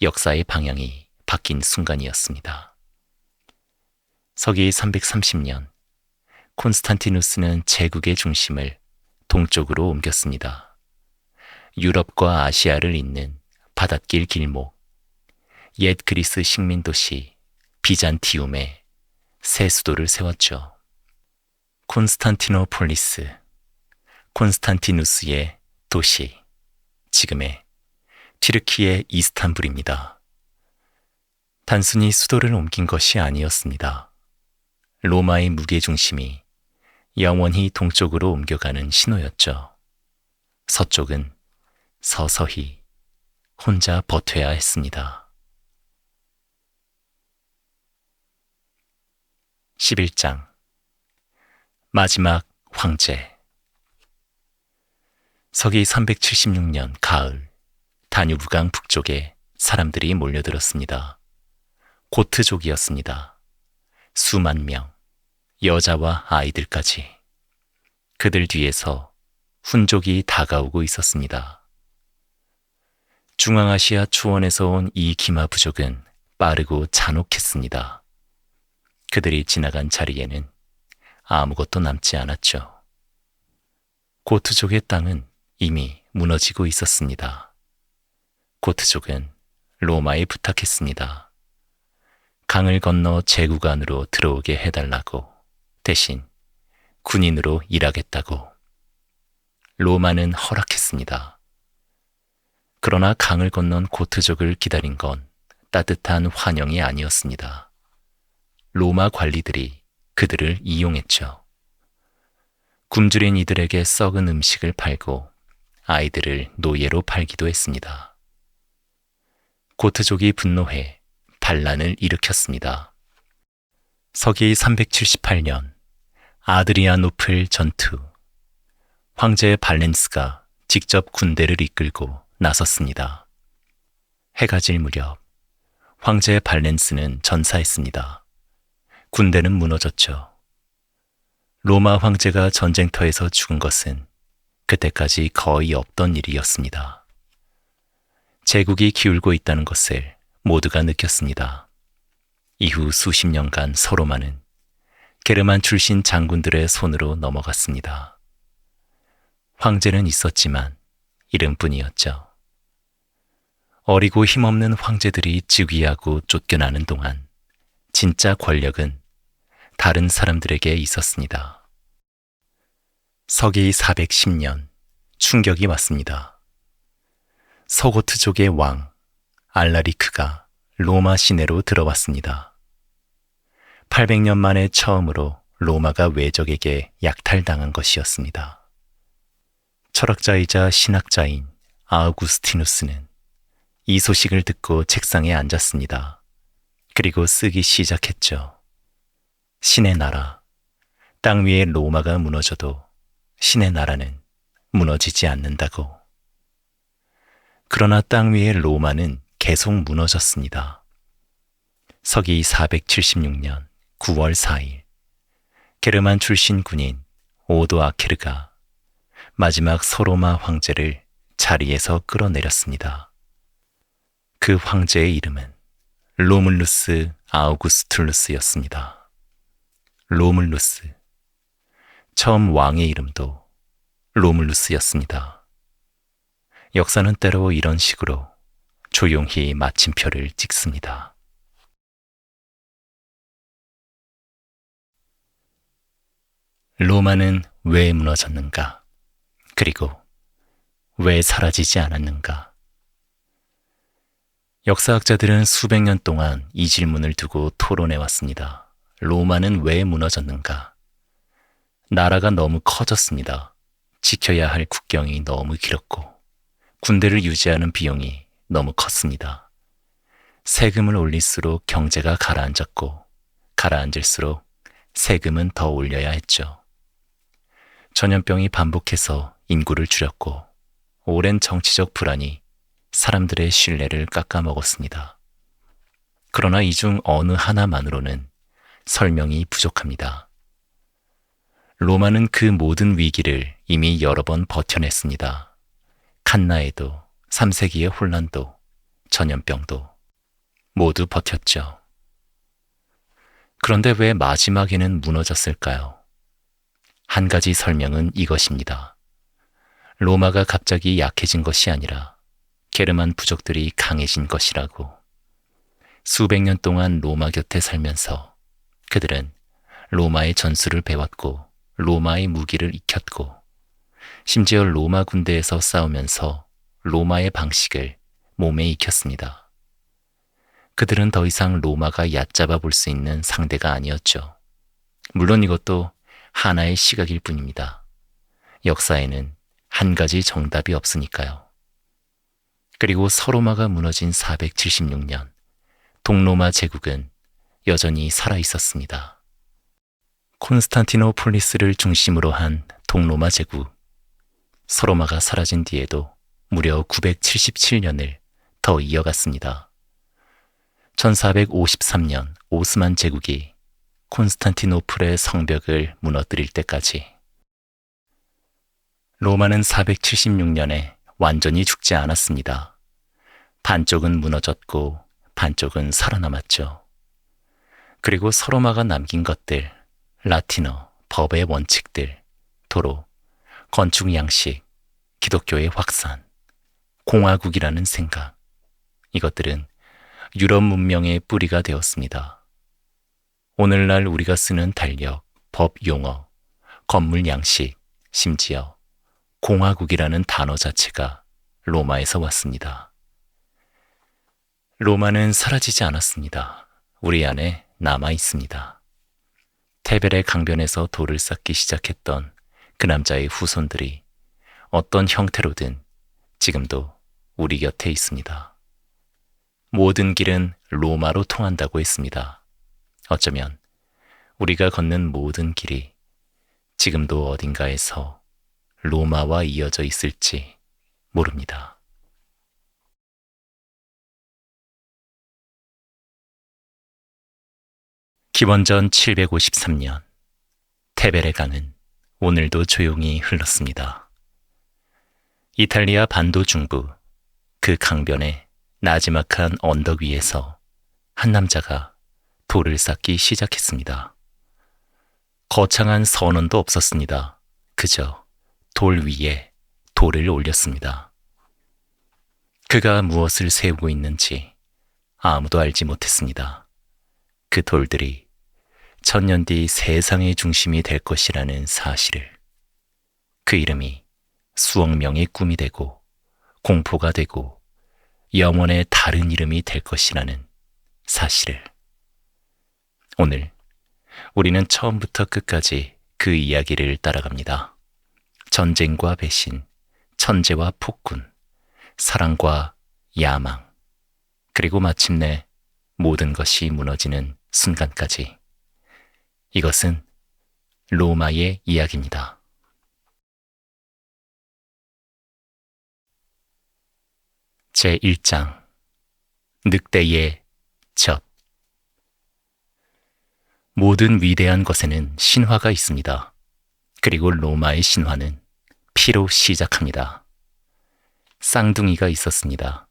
역사의 방향이 바뀐 순간이었습니다. 서기 330년 콘스탄티누스는 제국의 중심을 동쪽으로 옮겼습니다. 유럽과 아시아를 잇는 바닷길 길목, 옛 그리스 식민도시 비잔티움에 새 수도를 세웠죠. 콘스탄티노폴리스, 콘스탄티누스의 도시, 지금의 튀르키예 이스탄불입니다. 단순히 수도를 옮긴 것이 아니었습니다. 로마의 무게중심이 영원히 동쪽으로 옮겨가는 신호였죠. 서쪽은 서서히 혼자 버텨야 했습니다. 11장 마지막 황제. 서기 376년 가을, 다뉴브강 북쪽에 사람들이 몰려들었습니다. 고트족이었습니다. 수만 명, 여자와 아이들까지. 그들 뒤에서 훈족이 다가오고 있었습니다. 중앙아시아 초원에서 온 이 기마 부족은 빠르고 잔혹했습니다. 그들이 지나간 자리에는 아무것도 남지 않았죠. 고트족의 땅은 이미 무너지고 있었습니다. 고트족은 로마에 부탁했습니다. 강을 건너 제국 안으로 들어오게 해달라고, 대신 군인으로 일하겠다고. 로마는 허락했습니다. 그러나 강을 건넌 고트족을 기다린 건 따뜻한 환영이 아니었습니다. 로마 관리들이 그들을 이용했죠. 굶주린 이들에게 썩은 음식을 팔고 아이들을 노예로 팔기도 했습니다. 고트족이 분노해 반란을 일으켰습니다. 서기 378년 아드리아노플 전투. 황제 발렌스가 직접 군대를 이끌고 나섰습니다. 해가 질 무렵 황제 발렌스는 전사했습니다. 군대는 무너졌죠. 로마 황제가 전쟁터에서 죽은 것은 그때까지 거의 없던 일이었습니다. 제국이 기울고 있다는 것을 모두가 느꼈습니다. 이후 수십 년간 서로마는 게르만 출신 장군들의 손으로 넘어갔습니다. 황제는 있었지만 이름뿐이었죠. 어리고 힘없는 황제들이 즉위하고 쫓겨나는 동안 진짜 권력은 다른 사람들에게 있었습니다. 서기 410년 충격이 왔습니다. 서고트족의 왕 알라리크가 로마 시내로 들어왔습니다. 800년 만에 처음으로 로마가 외적에게 약탈당한 것이었습니다. 철학자이자 신학자인 아우구스티누스는 이 소식을 듣고 책상에 앉았습니다. 그리고 쓰기 시작했죠. 신의 나라, 땅 위에 로마가 무너져도 신의 나라는 무너지지 않는다고. 그러나 땅 위의 로마는 계속 무너졌습니다. 서기 476년 9월 4일, 게르만 출신 군인 오도아케르가 마지막 서로마 황제를 자리에서 끌어내렸습니다. 그 황제의 이름은 로물루스 아우구스툴루스였습니다. 로물루스. 처음 왕의 이름도 로물루스였습니다. 역사는 때로 이런 식으로 조용히 마침표를 찍습니다. 로마는 왜 무너졌는가? 그리고 왜 사라지지 않았는가? 역사학자들은 수백 년 동안 이 질문을 두고 토론해 왔습니다. 로마는 왜 무너졌는가? 나라가 너무 커졌습니다. 지켜야 할 국경이 너무 길었고 군대를 유지하는 비용이 너무 컸습니다. 세금을 올릴수록 경제가 가라앉았고 가라앉을수록 세금은 더 올려야 했죠. 전염병이 반복해서 인구를 줄였고 오랜 정치적 불안이 사람들의 신뢰를 깎아먹었습니다. 그러나 이 중 어느 하나만으로는 설명이 부족합니다. 로마는 그 모든 위기를 이미 여러 번 버텨냈습니다. 칸나에도, 3세기의 혼란도, 전염병도 모두 버텼죠. 그런데 왜 마지막에는 무너졌을까요? 한 가지 설명은 이것입니다. 로마가 갑자기 약해진 것이 아니라 게르만 부족들이 강해진 것이라고. 수백 년 동안 로마 곁에 살면서 그들은 로마의 전술을 배웠고 로마의 무기를 익혔고 심지어 로마 군대에서 싸우면서 로마의 방식을 몸에 익혔습니다. 그들은 더 이상 로마가 얕잡아 볼 수 있는 상대가 아니었죠. 물론 이것도 하나의 시각일 뿐입니다. 역사에는 한 가지 정답이 없으니까요. 그리고 서로마가 무너진 476년, 동로마 제국은 여전히 살아 있었습니다. 콘스탄티노폴리스를 중심으로 한 동로마 제국, 서로마가 사라진 뒤에도 무려 977년을 더 이어갔습니다. 1453년 오스만 제국이 콘스탄티노플의 성벽을 무너뜨릴 때까지. 로마는 476년에 완전히 죽지 않았습니다. 반쪽은 무너졌고 반쪽은 살아남았죠. 그리고 서로마가 남긴 것들, 라틴어, 법의 원칙들, 도로, 건축 양식, 기독교의 확산, 공화국이라는 생각, 이것들은 유럽 문명의 뿌리가 되었습니다. 오늘날 우리가 쓰는 달력, 법 용어, 건물 양식, 심지어 공화국이라는 단어 자체가 로마에서 왔습니다. 로마는 사라지지 않았습니다. 우리 안에 남아 있습니다. 테베레 강변에서 돌을 쌓기 시작했던 그 남자의 후손들이 어떤 형태로든 지금도 우리 곁에 있습니다. 모든 길은 로마로 통한다고 했습니다. 어쩌면 우리가 걷는 모든 길이 지금도 어딘가에서 로마와 이어져 있을지 모릅니다. 기원전 753년 테베레 강은 오늘도 조용히 흘렀습니다. 이탈리아 반도 중부 그 강변의 나지막한 언덕 위에서 한 남자가 돌을 쌓기 시작했습니다. 거창한 선원도 없었습니다. 그저 돌 위에 돌을 올렸습니다. 그가 무엇을 세우고 있는지 아무도 알지 못했습니다. 그 돌들이 천년 뒤 세상의 중심이 될 것이라는 사실을, 그 이름이 수억 명의 꿈이 되고 공포가 되고 영원의 다른 이름이 될 것이라는 사실을. 오늘 우리는 처음부터 끝까지 그 이야기를 따라갑니다. 전쟁과 배신, 천재와 폭군, 사랑과 야망, 그리고 마침내 모든 것이 무너지는 순간까지. 이것은 로마의 이야기입니다. 제1장 늑대의 젖. 모든 위대한 것에는 신화가 있습니다. 그리고 로마의 신화는 피로 시작합니다. 쌍둥이가 있었습니다.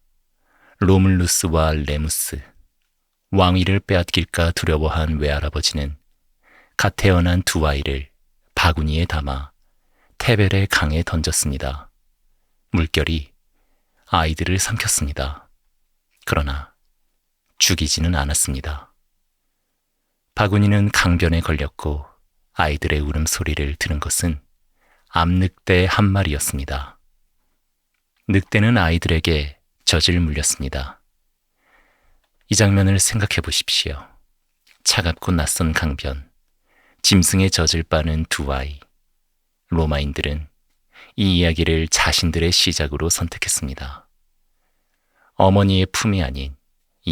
로물루스와 레무스. 왕위를 빼앗길까 두려워한 외할아버지는 갓 태어난 두 아이를 바구니에 담아 테베레 강에 던졌습니다. 물결이 아이들을 삼켰습니다. 그러나 죽이지는 않았습니다. 바구니는 강변에 걸렸고 아이들의 울음소리를 들은 것은 암늑대 한 마리였습니다. 늑대는 아이들에게 젖을 물렸습니다. 이 장면을 생각해 보십시오. 차갑고 낯선 강변, 짐승의 젖을 빠는 두 아이. 로마인들은 이 이야기를 자신들의 시작으로 선택했습니다. 어머니의 품이 아닌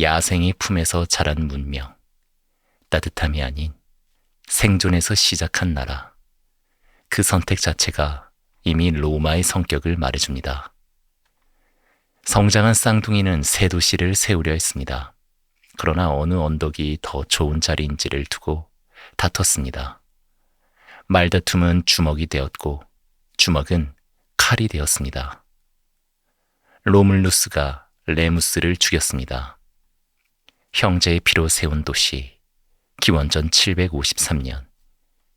야생의 품에서 자란 문명, 따뜻함이 아닌 생존에서 시작한 나라. 그 선택 자체가 이미 로마의 성격을 말해줍니다. 성장한 쌍둥이는 새 도시를 세우려 했습니다. 그러나 어느 언덕이 더 좋은 자리인지를 두고 다퉜습니다. 말다툼은 주먹이 되었고 주먹은 칼이 되었습니다. 로물루스가 레무스를 죽였습니다. 형제의 피로 세운 도시, 기원전 753년.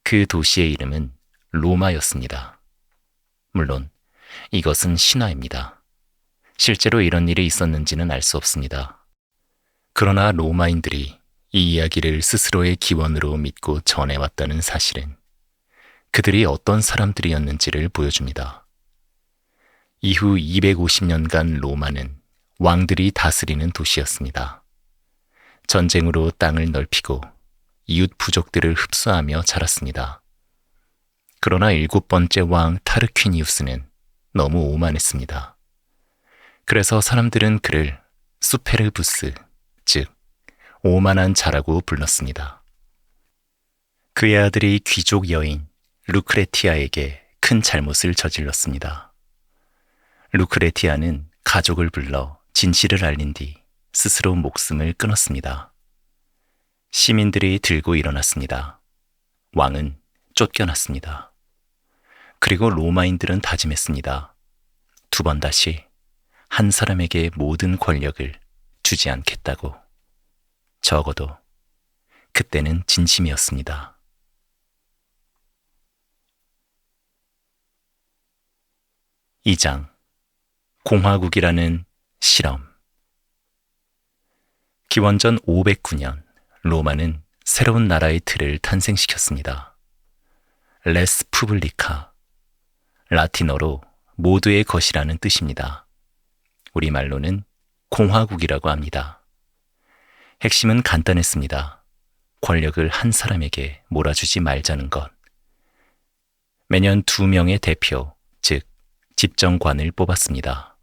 그 도시의 이름은 로마였습니다. 물론 이것은 신화입니다. 실제로 이런 일이 있었는지는 알 수 없습니다. 그러나 로마인들이 이 이야기를 스스로의 기원으로 믿고 전해왔다는 사실은 그들이 어떤 사람들이었는지를 보여줍니다. 이후 250년간 로마는 왕들이 다스리는 도시였습니다. 전쟁으로 땅을 넓히고 이웃 부족들을 흡수하며 자랐습니다. 그러나 7번째 왕 타르퀴니우스는 너무 오만했습니다. 그래서 사람들은 그를 수페르부스, 즉 오만한 자라고 불렀습니다. 그의 아들이 귀족 여인 루크레티아에게 큰 잘못을 저질렀습니다. 루크레티아는 가족을 불러 진실을 알린 뒤 스스로 목숨을 끊었습니다. 시민들이 들고 일어났습니다. 왕은 쫓겨났습니다. 그리고 로마인들은 다짐했습니다. 두 번 다시 한 사람에게 모든 권력을 주지 않겠다고. 적어도 그때는 진심이었습니다. 2장 공화국이라는 실험. 기원전 509년 로마는 새로운 나라의 틀을 탄생시켰습니다. 레스 푸블리카, 라틴어로 모두의 것이라는 뜻입니다. 우리말로는 공화국이라고 합니다. 핵심은 간단했습니다. 권력을 한 사람에게 몰아주지 말자는 것. 매년 2명의 대표, 즉 집정관을 뽑았습니다.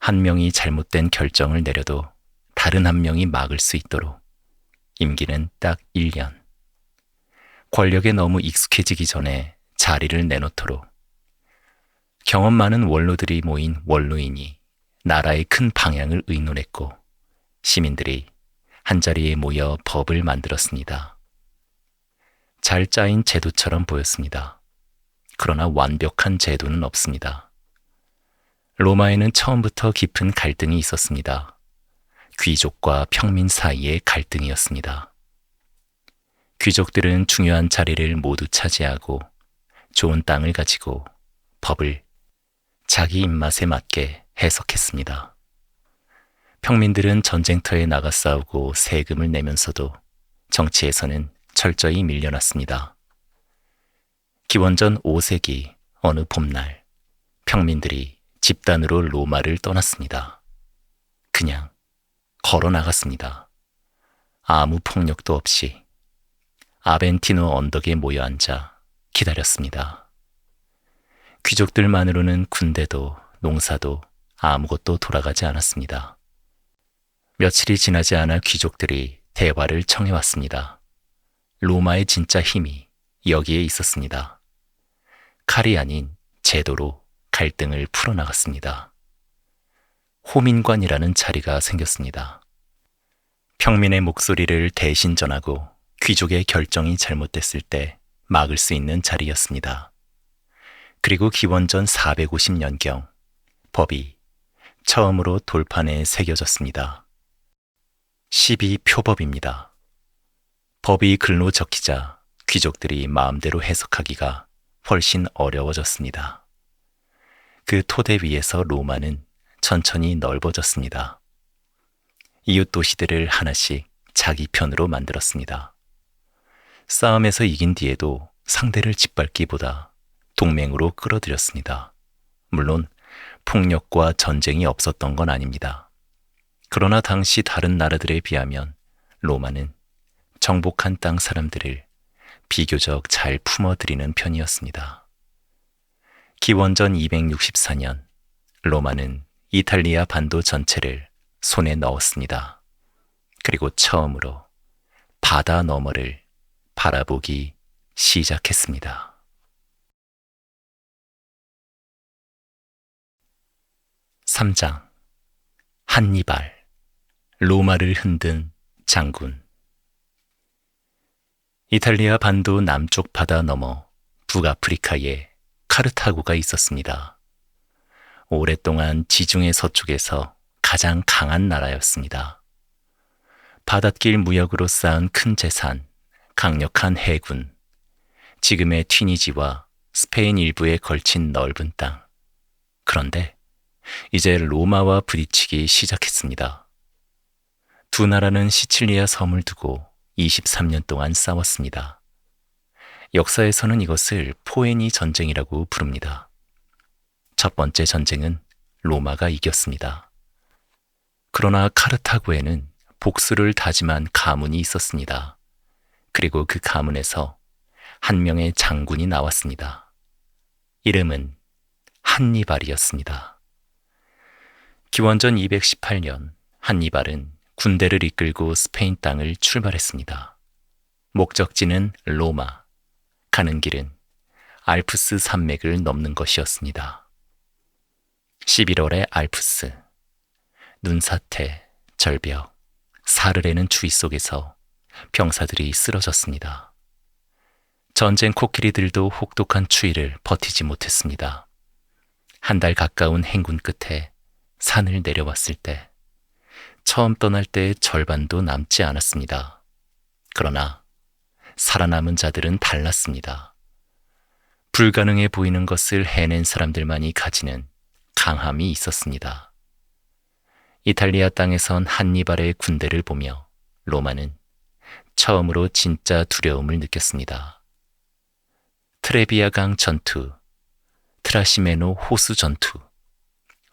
한 명이 잘못된 결정을 내려도 다른 한 명이 막을 수 있도록. 임기는 딱 1년. 권력에 너무 익숙해지기 전에 자리를 내놓도록. 경험 많은 원로들이 모인 원로인이 나라의 큰 방향을 의논했고 시민들이 한자리에 모여 법을 만들었습니다. 잘 짜인 제도처럼 보였습니다. 그러나 완벽한 제도는 없습니다. 로마에는 처음부터 깊은 갈등이 있었습니다. 귀족과 평민 사이의 갈등이었습니다. 귀족들은 중요한 자리를 모두 차지하고 좋은 땅을 가지고 법을 자기 입맛에 맞게 해석했습니다. 평민들은 전쟁터에 나가 싸우고 세금을 내면서도 정치에서는 철저히 밀려났습니다. 기원전 5세기 어느 봄날 평민들이 집단으로 로마를 떠났습니다. 그냥 걸어 나갔습니다. 아무 폭력도 없이 아벤티노 언덕에 모여 앉아 기다렸습니다. 귀족들만으로는 군대도 농사도 아무것도 돌아가지 않았습니다. 며칠이 지나지 않아 귀족들이 대화를 청해왔습니다. 로마의 진짜 힘이 여기에 있었습니다. 칼이 아닌 제도로 갈등을 풀어나갔습니다. 호민관이라는 자리가 생겼습니다. 평민의 목소리를 대신 전하고 귀족의 결정이 잘못됐을 때 막을 수 있는 자리였습니다. 그리고 기원전 450년경 법이 처음으로 돌판에 새겨졌습니다. 12표법입니다. 법이 글로 적히자 귀족들이 마음대로 해석하기가 훨씬 어려워졌습니다. 그 토대 위에서 로마는 천천히 넓어졌습니다. 이웃 도시들을 하나씩 자기 편으로 만들었습니다. 싸움에서 이긴 뒤에도 상대를 짓밟기보다 동맹으로 끌어들였습니다. 물론 폭력과 전쟁이 없었던 건 아닙니다. 그러나 당시 다른 나라들에 비하면 로마는 정복한 땅 사람들을 비교적 잘 품어들이는 편이었습니다. 기원전 264년 로마는 이탈리아 반도 전체를 손에 넣었습니다. 그리고 처음으로 바다 너머를 바라보기 시작했습니다. 3장 한니발, 로마를 흔든 장군. 이탈리아 반도 남쪽 바다 너머 북아프리카에 카르타고가 있었습니다. 오랫동안 지중해 서쪽에서 가장 강한 나라였습니다. 바닷길 무역으로 쌓은 큰 재산, 강력한 해군, 지금의 튀니지와 스페인 일부에 걸친 넓은 땅. 그런데 이제 로마와 부딪히기 시작했습니다. 두 나라는 시칠리아 섬을 두고 23년 동안 싸웠습니다. 역사에서는 이것을 포에니 전쟁이라고 부릅니다. 첫 번째 전쟁은 로마가 이겼습니다. 그러나 카르타고에는 복수를 다짐한 가문이 있었습니다. 그리고 그 가문에서 한 명의 장군이 나왔습니다. 이름은 한니발이었습니다. 기원전 218년 한니발은 군대를 이끌고 스페인 땅을 출발했습니다. 목적지는 로마, 가는 길은 알프스 산맥을 넘는 것이었습니다. 11월의 알프스, 눈사태, 절벽, 사르르는 추위 속에서 병사들이 쓰러졌습니다. 전쟁 코끼리들도 혹독한 추위를 버티지 못했습니다. 한 달 가까운 행군 끝에 산을 내려왔을 때 처음 떠날 때의 절반도 남지 않았습니다. 그러나 살아남은 자들은 달랐습니다. 불가능해 보이는 것을 해낸 사람들만이 가지는 강함이 있었습니다. 이탈리아 땅에선 한니발의 군대를 보며 로마는 처음으로 진짜 두려움을 느꼈습니다. 트레비아 강 전투, 트라시메노 호수 전투,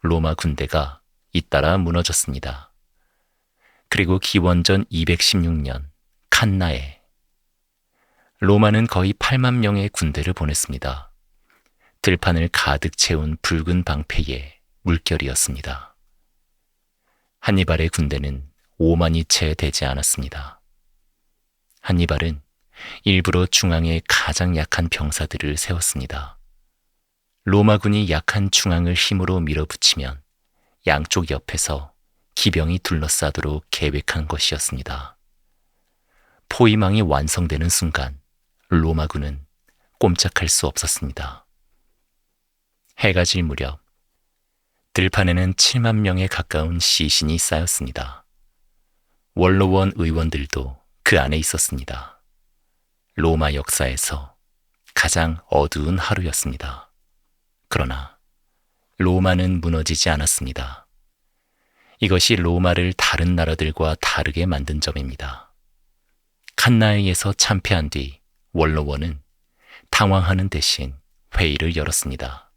로마 군대가 잇따라 무너졌습니다. 그리고 기원전 216년 칸나에 로마는 거의 8만 명의 군대를 보냈습니다. 들판을 가득 채운 붉은 방패의 물결이었습니다. 한니발의 군대는 5만이 채 되지 않았습니다. 한니발은 일부러 중앙에 가장 약한 병사들을 세웠습니다. 로마군이 약한 중앙을 힘으로 밀어붙이면 양쪽 옆에서 기병이 둘러싸도록 계획한 것이었습니다. 포위망이 완성되는 순간 로마군은 꼼짝할 수 없었습니다. 해가 질 무렵 들판에는 7만 명에 가까운 시신이 쌓였습니다. 원로원 의원들도 그 안에 있었습니다. 로마 역사에서 가장 어두운 하루였습니다. 그러나 로마는 무너지지 않았습니다. 이것이 로마를 다른 나라들과 다르게 만든 점입니다. 칸나에에서 참패한 뒤 원로원은 당황하는 대신 회의를 열었습니다.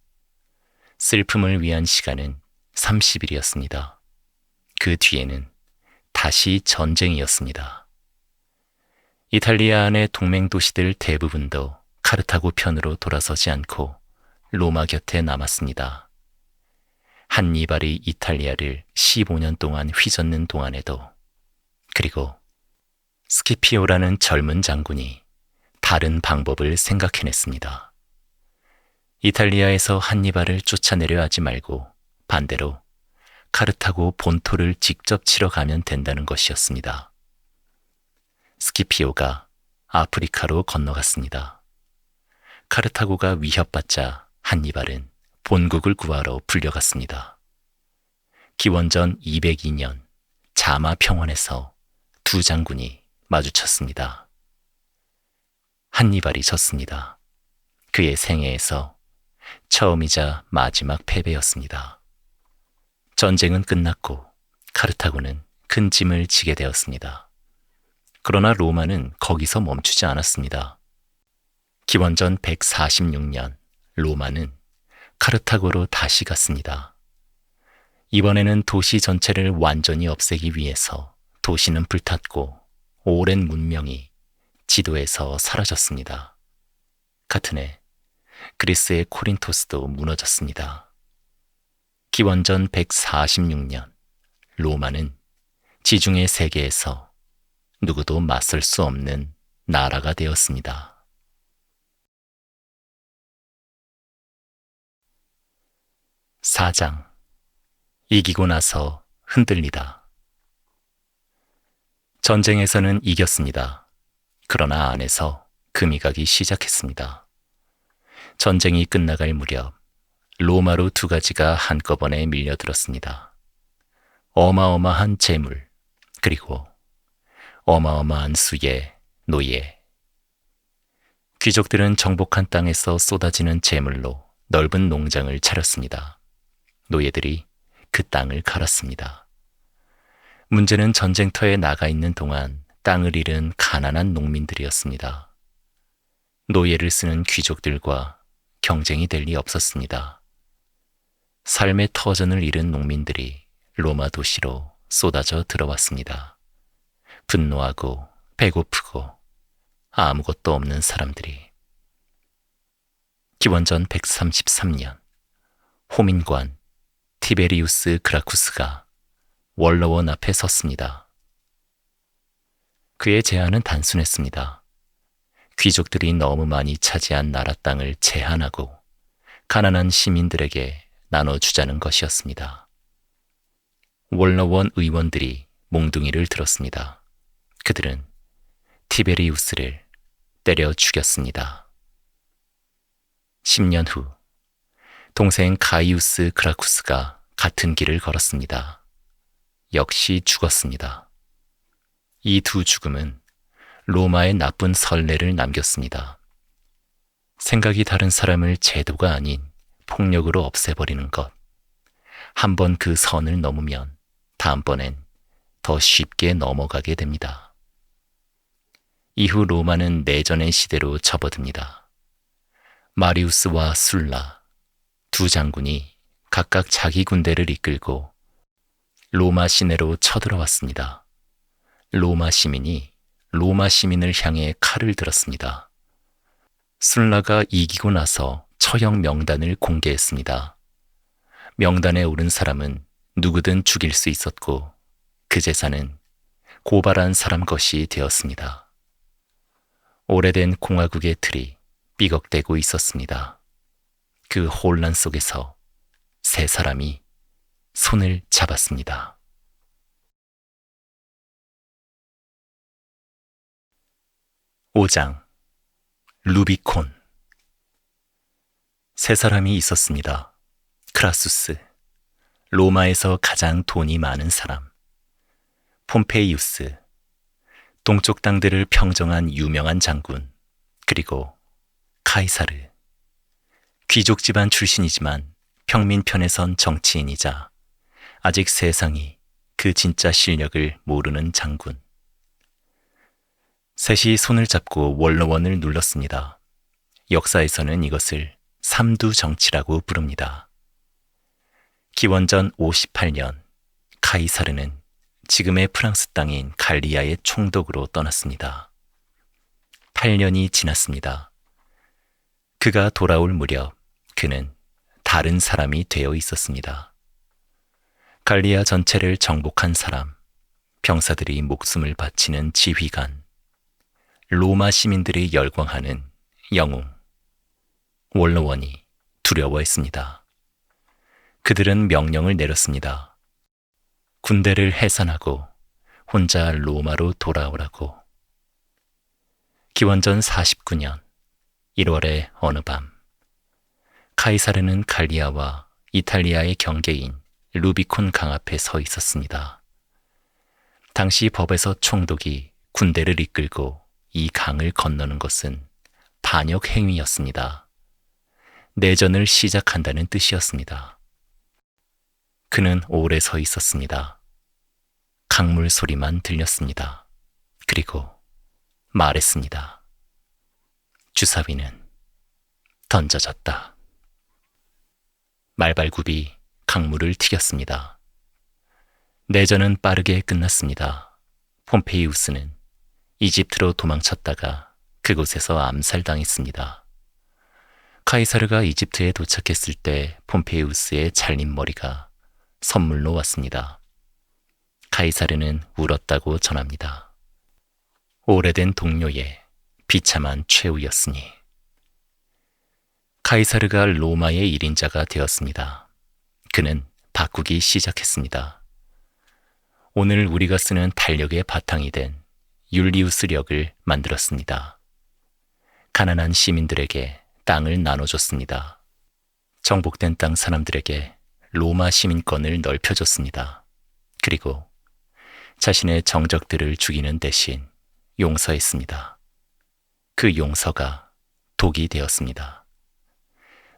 슬픔을 위한 시간은 30일이었습니다. 그 뒤에는 다시 전쟁이었습니다. 이탈리아 안의 동맹 도시들 대부분도 카르타고 편으로 돌아서지 않고 로마 곁에 남았습니다. 한니발이 이탈리아를 15년 동안 휘젓는 동안에도, 그리고 스키피오라는 젊은 장군이 다른 방법을 생각해냈습니다. 이탈리아에서 한니발을 쫓아내려 하지 말고 반대로 카르타고 본토를 직접 치러 가면 된다는 것이었습니다. 스키피오가 아프리카로 건너갔습니다. 카르타고가 위협받자 한니발은 본국을 구하러 불려갔습니다. 기원전 202년 자마 평원에서 두 장군이 마주쳤습니다. 한니발이 졌습니다. 그의 생애에서 처음이자 마지막 패배였습니다. 전쟁은 끝났고 카르타고는 큰 짐을 지게 되었습니다. 그러나 로마는 거기서 멈추지 않았습니다. 기원전 146년 로마는 카르타고로 다시 갔습니다. 이번에는 도시 전체를 완전히 없애기 위해서 도시는 불탔고 오랜 문명이 지도에서 사라졌습니다. 같은 해 그리스의 코린토스도 무너졌습니다. 기원전 146년 로마는 지중해 세계에서 누구도 맞설 수 없는 나라가 되었습니다. 4장. 이기고 나서 흔들리다. 전쟁에서는 이겼습니다. 그러나 안에서 금이 가기 시작했습니다. 전쟁이 끝나갈 무렵 로마로 두 가지가 한꺼번에 밀려들었습니다. 어마어마한 재물, 그리고 어마어마한 수의 노예. 귀족들은 정복한 땅에서 쏟아지는 재물로 넓은 농장을 차렸습니다. 노예들이 그 땅을 갈았습니다. 문제는 전쟁터에 나가 있는 동안 땅을 잃은 가난한 농민들이었습니다. 노예를 쓰는 귀족들과 경쟁이 될 리 없었습니다. 삶의 터전을 잃은 농민들이 로마 도시로 쏟아져 들어왔습니다. 분노하고 배고프고 아무것도 없는 사람들이. 기원전 133년 호민관 티베리우스 그라쿠스가 원로원 앞에 섰습니다. 그의 제안은 단순했습니다. 귀족들이 너무 많이 차지한 나라 땅을 제한하고 가난한 시민들에게 나눠주자는 것이었습니다. 월러원 의원들이 몽둥이를 들었습니다. 그들은 티베리우스를 때려 죽였습니다. 10년 후 동생 가이우스 그라쿠스가 같은 길을 걸었습니다. 역시 죽었습니다. 이 두 죽음은 로마의 나쁜 선례를 남겼습니다. 생각이 다른 사람을 제도가 아닌 폭력으로 없애버리는 것. 한 번 그 선을 넘으면 다음번엔 더 쉽게 넘어가게 됩니다. 이후 로마는 내전의 시대로 접어듭니다. 마리우스와 술라 두 장군이 각각 자기 군대를 이끌고 로마 시내로 쳐들어왔습니다. 로마 시민이 로마 시민을 향해 칼을 들었습니다. 술라가 이기고 나서 처형 명단을 공개했습니다. 명단에 오른 사람은 누구든 죽일 수 있었고 그 재산은 고발한 사람 것이 되었습니다. 오래된 공화국의 틀이 삐걱대고 있었습니다. 그 혼란 속에서 세 사람이 손을 잡았습니다. (5장) 루비콘. 세 사람이 있었습니다. 크라수스, 로마에서 가장 돈이 많은 사람; 폼페이우스, 동쪽 땅들을 평정한 유명한 장군; 그리고 카이사르, 귀족 집안 출신이지만 평민 편에 선 정치인이자 아직 세상이 그 진짜 실력을 모르는 장군. 셋이 손을 잡고 원로원을 눌렀습니다. 역사에서는 이것을 삼두 정치라고 부릅니다. 기원전 58년 카이사르는 지금의 프랑스 땅인 갈리아의 총독으로 떠났습니다. 8년이 지났습니다. 그가 돌아올 무렵 그는 다른 사람이 되어 있었습니다. 갈리아 전체를 정복한 사람, 병사들이 목숨을 바치는 지휘관, 로마 시민들이 열광하는 영웅. 원로원이 두려워했습니다. 그들은 명령을 내렸습니다. 군대를 해산하고 혼자 로마로 돌아오라고. 기원전 49년 1월의 어느 밤, 카이사르는 갈리아와 이탈리아의 경계인 루비콘 강 앞에 서 있었습니다. 당시 법에서 총독이 군대를 이끌고 이 강을 건너는 것은 반역 행위였습니다. 내전을 시작한다는 뜻이었습니다. 그는 오래 서 있었습니다. 강물 소리만 들렸습니다. 그리고 말했습니다. 주사위는 던져졌다. 말발굽이 강물을 튀겼습니다. 내전은 빠르게 끝났습니다. 폼페이우스는 이집트로 도망쳤다가 그곳에서 암살당했습니다. 카이사르가 이집트에 도착했을 때 폼페이우스의 잘린 머리가 선물로 왔습니다. 카이사르는 울었다고 전합니다. 오래된 동료의 비참한 최후였으니. 카이사르가 로마의 1인자가 되었습니다. 그는 바꾸기 시작했습니다. 오늘 우리가 쓰는 달력의 바탕이 된 율리우스력을 만들었습니다. 가난한 시민들에게 땅을 나눠줬습니다. 정복된 땅 사람들에게 로마 시민권을 넓혀줬습니다. 그리고 자신의 정적들을 죽이는 대신 용서했습니다. 그 용서가 독이 되었습니다.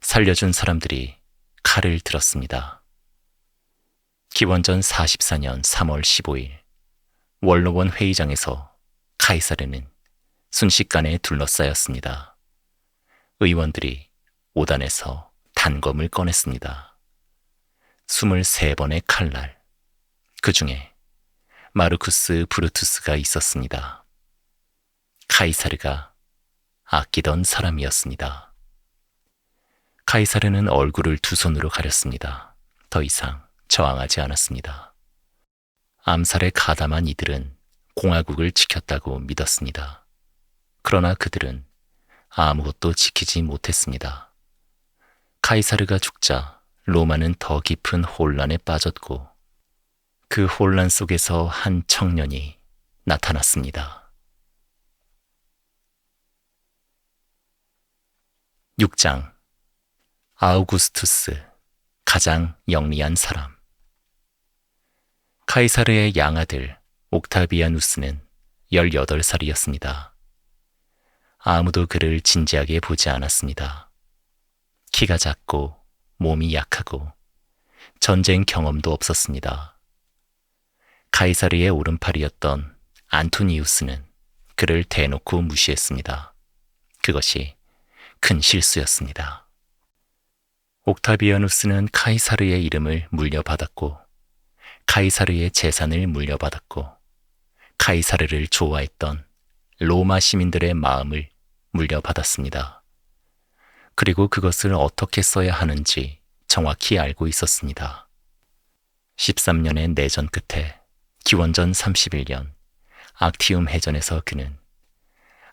살려준 사람들이 칼을 들었습니다. 기원전 44년 3월 15일 원로원 회의장에서 카이사르는 순식간에 둘러싸였습니다. 의원들이 오단에서 단검을 꺼냈습니다. 23번의 칼날, 그 중에 마르쿠스 브루투스가 있었습니다. 카이사르가 아끼던 사람이었습니다. 카이사르는 얼굴을 두 손으로 가렸습니다. 더 이상 저항하지 않았습니다. 암살에 가담한 이들은 공화국을 지켰다고 믿었습니다. 그러나 그들은 아무것도 지키지 못했습니다. 카이사르가 죽자 로마는 더 깊은 혼란에 빠졌고 그 혼란 속에서 한 청년이 나타났습니다. 6장 아우구스투스, 가장 영리한 사람. 카이사르의 양아들 옥타비아누스는 18살이었습니다. 아무도 그를 진지하게 보지 않았습니다. 키가 작고 몸이 약하고 전쟁 경험도 없었습니다. 카이사르의 오른팔이었던 안토니우스는 그를 대놓고 무시했습니다. 그것이 큰 실수였습니다. 옥타비아누스는 카이사르의 이름을 물려받았고 카이사르의 재산을 물려받았고 카이사르를 좋아했던 로마 시민들의 마음을 물려받았습니다. 그리고 그것을 어떻게 써야 하는지 정확히 알고 있었습니다. 13년의 내전 끝에 기원전 31년 악티움 해전에서 그는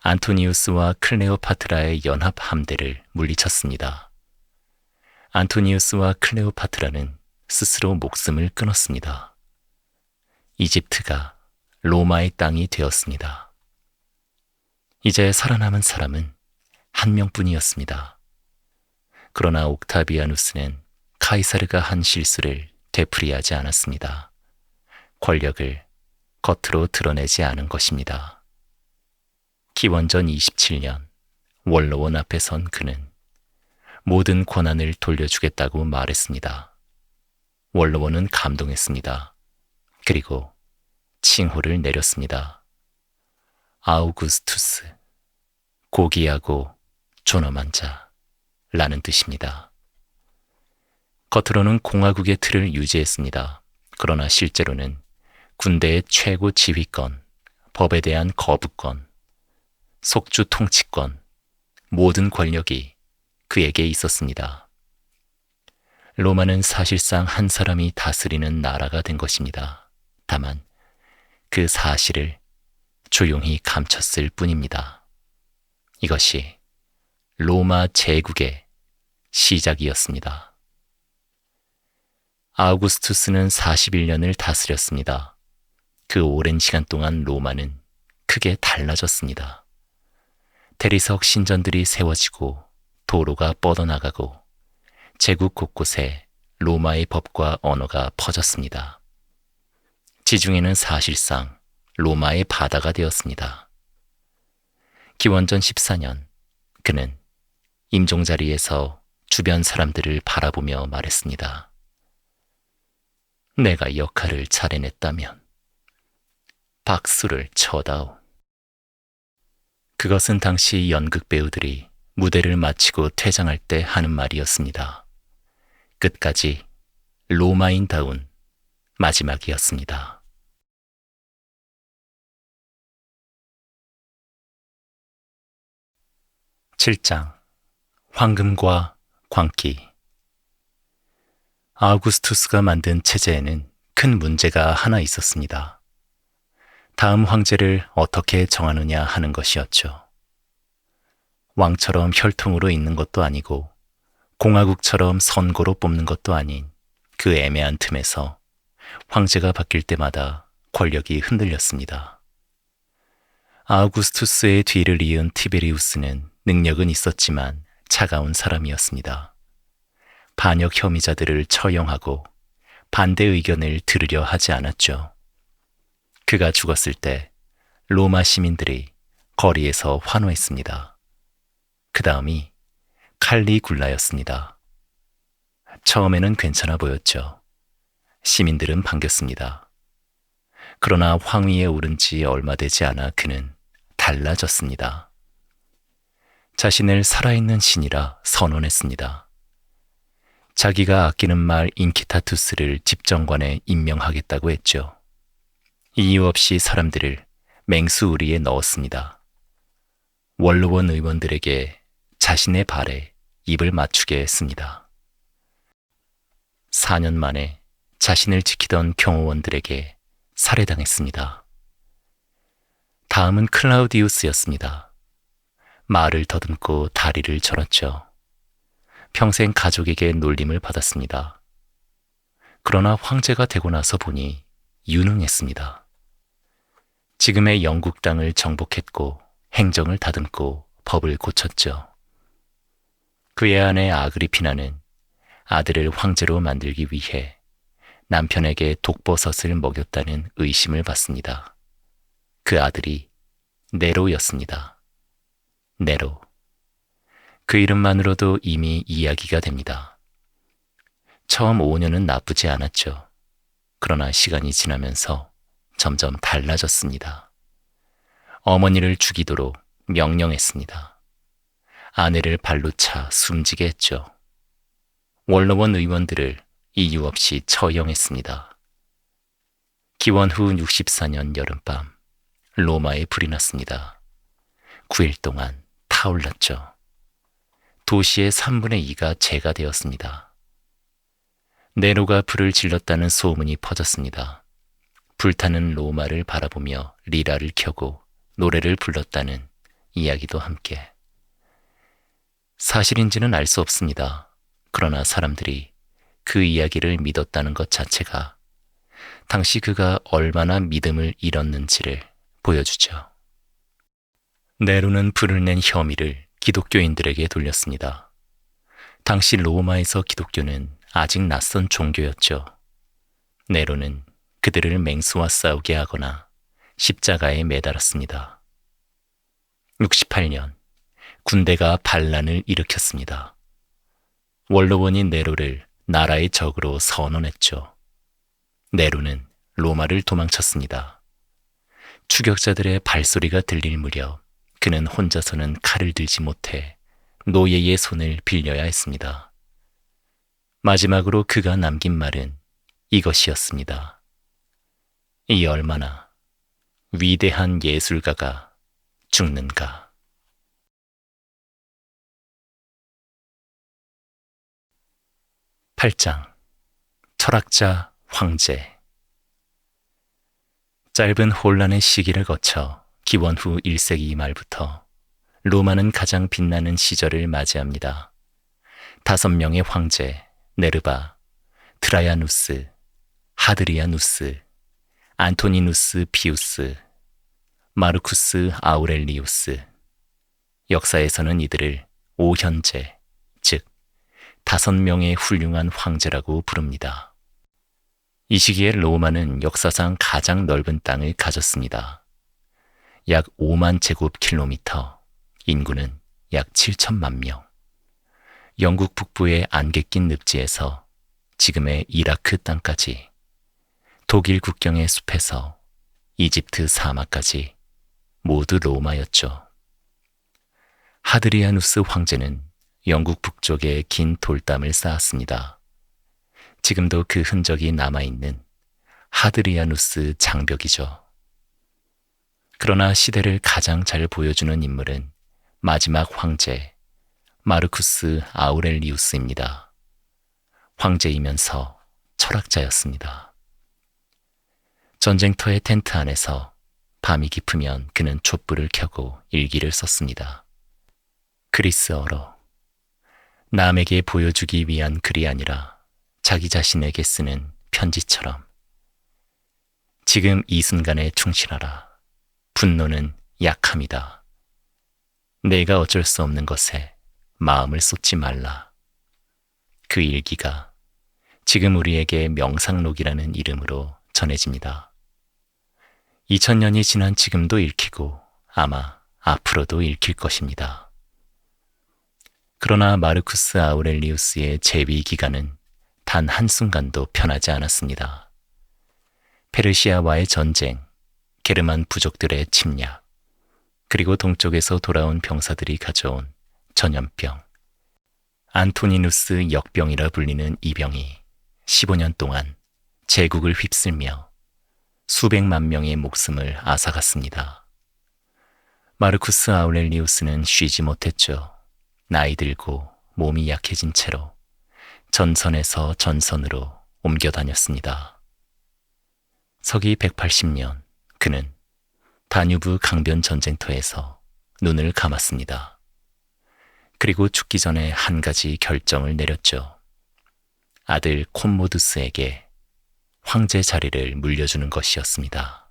안토니우스와 클레오파트라의 연합 함대를 물리쳤습니다. 안토니우스와 클레오파트라는 스스로 목숨을 끊었습니다. 이집트가 로마의 땅이 되었습니다. 이제 살아남은 사람은 한 명뿐이었습니다. 그러나 옥타비아누스는 카이사르가 한 실수를 되풀이하지 않았습니다. 권력을 겉으로 드러내지 않은 것입니다. 기원전 27년 원로원 앞에 선 그는 모든 권한을 돌려주겠다고 말했습니다. 원로원은 감동했습니다. 그리고 칭호를 내렸습니다. 아우구스투스, 고귀하고 존엄한 자라는 뜻입니다. 겉으로는 공화국의 틀을 유지했습니다. 그러나 실제로는 군대의 최고 지휘권, 법에 대한 거부권, 속주 통치권, 모든 권력이 그에게 있었습니다. 로마는 사실상 한 사람이 다스리는 나라가 된 것입니다. 다만 그 사실을 조용히 감췄을 뿐입니다. 이것이 로마 제국의 시작이었습니다. 아우구스투스는 41년을 다스렸습니다. 그 오랜 시간 동안 로마는 크게 달라졌습니다. 대리석 신전들이 세워지고 도로가 뻗어나가고 제국 곳곳에 로마의 법과 언어가 퍼졌습니다. 지중해는 사실상 로마의 바다가 되었습니다. 기원전 14년 그는 임종자리에서 주변 사람들을 바라보며 말했습니다. 내가 역할을 잘 해냈다면 박수를 쳐다오. 그것은 당시 연극 배우들이 무대를 마치고 퇴장할 때 하는 말이었습니다. 끝까지 로마인다운 마지막이었습니다. (7장) 황금과 광기. 아우구스투스가 만든 체제에는 큰 문제가 하나 있었습니다. 다음 황제를 어떻게 정하느냐 하는 것이었죠. 왕처럼 혈통으로 있는 것도 아니고 공화국처럼 선거로 뽑는 것도 아닌 그 애매한 틈에서 황제가 바뀔 때마다 권력이 흔들렸습니다. 아우구스투스의 뒤를 이은 티베리우스는 능력은 있었지만 차가운 사람이었습니다. 반역 혐의자들을 처형하고 반대 의견을 들으려 하지 않았죠. 그가 죽었을 때 로마 시민들이 거리에서 환호했습니다. 그 다음이 칼리굴라였습니다. 처음에는 괜찮아 보였죠. 시민들은 반겼습니다. 그러나 황위에 오른 지 얼마 되지 않아 그는 달라졌습니다. 자신을 살아있는 신이라 선언했습니다. 자기가 아끼는 말 인키타투스를 집정관에 임명하겠다고 했죠. 이유 없이 사람들을 맹수우리에 넣었습니다. 원로원 의원들에게 자신의 발에 입을 맞추게 했습니다. 4년 만에 자신을 지키던 경호원들에게 살해당했습니다. 다음은 클라우디우스였습니다. 말을 더듬고 다리를 절었죠. 평생 가족에게 놀림을 받았습니다. 그러나 황제가 되고 나서 보니 유능했습니다. 지금의 영국 땅을 정복했고 행정을 다듬고 법을 고쳤죠. 그의 아내 아그리피나는 아들을 황제로 만들기 위해 남편에게 독버섯을 먹였다는 의심을 받습니다. 그 아들이 네로였습니다. 네로. 그 이름만으로도 이미 이야기가 됩니다. 처음 5년은 나쁘지 않았죠. 그러나 시간이 지나면서 점점 달라졌습니다. 어머니를 죽이도록 명령했습니다. 아내를 발로 차 숨지게 했죠. 원로원 의원들을 이유 없이 처형했습니다. 기원 후 64년 여름밤, 로마에 불이 났습니다. 9일 동안 타올랐죠. 도시의 3분의 2가 재가 되었습니다. 네로가 불을 질렀다는 소문이 퍼졌습니다. 불타는 로마를 바라보며 리라를 켜고 노래를 불렀다는 이야기도 함께. 사실인지는 알 수 없습니다. 그러나 사람들이 그 이야기를 믿었다는 것 자체가 당시 그가 얼마나 믿음을 잃었는지를 보여주죠. 네로는 불을 낸 혐의를 기독교인들에게 돌렸습니다. 당시 로마에서 기독교는 아직 낯선 종교였죠. 네로는 그들을 맹수와 싸우게 하거나 십자가에 매달았습니다. 68년, 군대가 반란을 일으켰습니다. 원로원인 네로를 나라의 적으로 선언했죠. 네로는 로마를 도망쳤습니다. 추격자들의 발소리가 들릴 무렵 그는 혼자서는 칼을 들지 못해 노예의 손을 빌려야 했습니다. 마지막으로 그가 남긴 말은 이것이었습니다. 이 얼마나 위대한 예술가가 죽는가. (8장) 철학자 황제. 짧은 혼란의 시기를 거쳐 기원 후 1세기 말부터 로마는 가장 빛나는 시절을 맞이합니다. 5명의 황제 네르바, 트라야누스, 하드리아누스, 안토니누스 피우스, 마르쿠스 아우렐리우스. 역사에서는 이들을 오현제, 즉 5명의 훌륭한 황제라고 부릅니다. 이 시기에 로마는 역사상 가장 넓은 땅을 가졌습니다. 약 5만 제곱킬로미터, 인구는 약 7천만 명. 영국 북부의 안개 낀 늪지에서 지금의 이라크 땅까지, 독일 국경의 숲에서 이집트 사막까지 모두 로마였죠. 하드리아누스 황제는 영국 북쪽에 긴 돌담을 쌓았습니다. 지금도 그 흔적이 남아있는 하드리아누스 장벽이죠. 그러나 시대를 가장 잘 보여주는 인물은 마지막 황제 마르쿠스 아우렐리우스입니다. 황제이면서 철학자였습니다. 전쟁터의 텐트 안에서 밤이 깊으면 그는 촛불을 켜고 일기를 썼습니다. 그리스어로. 남에게 보여주기 위한 글이 아니라 자기 자신에게 쓰는 편지처럼. 지금 이 순간에 충실하라. 분노는 약함이다. 내가 어쩔 수 없는 것에 마음을 쏟지 말라. 그 일기가 지금 우리에게 명상록이라는 이름으로 전해집니다. 2000년이 지난 지금도 읽히고 아마 앞으로도 읽힐 것입니다. 그러나 마르쿠스 아우렐리우스의 재위 기간은 단 한순간도 편하지 않았습니다. 페르시아와의 전쟁, 게르만 부족들의 침략, 그리고 동쪽에서 돌아온 병사들이 가져온 전염병, 안토니누스 역병이라 불리는 이 병이 15년 동안 제국을 휩쓸며 수백만 명의 목숨을 앗아갔습니다. 마르쿠스 아우렐리우스는 쉬지 못했죠. 나이 들고 몸이 약해진 채로 전선에서 전선으로 옮겨 다녔습니다. 서기 180년 그는 다뉴브 강변 전쟁터에서 눈을 감았습니다. 그리고 죽기 전에 한 가지 결정을 내렸죠. 아들 콤모두스에게 황제 자리를 물려주는 것이었습니다.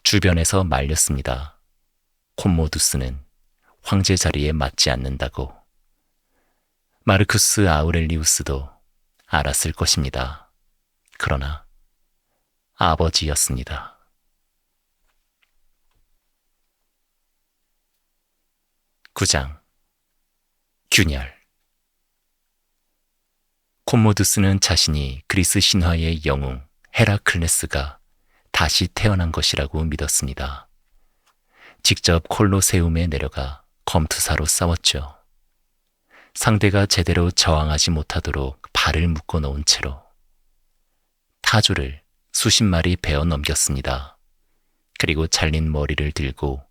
주변에서 말렸습니다. 콤모두스는 황제 자리에 맞지 않는다고. 마르쿠스 아우렐리우스도 알았을 것입니다. 그러나 아버지였습니다. (9장) 균열. 콤모두스는 자신이 그리스 신화의 영웅 헤라클레스가 다시 태어난 것이라고 믿었습니다. 직접 콜로세움에 내려가 검투사로 싸웠죠. 상대가 제대로 저항하지 못하도록 발을 묶어 놓은 채로 타조를 수십 마리 베어 넘겼습니다. 그리고 잘린 머리를 들고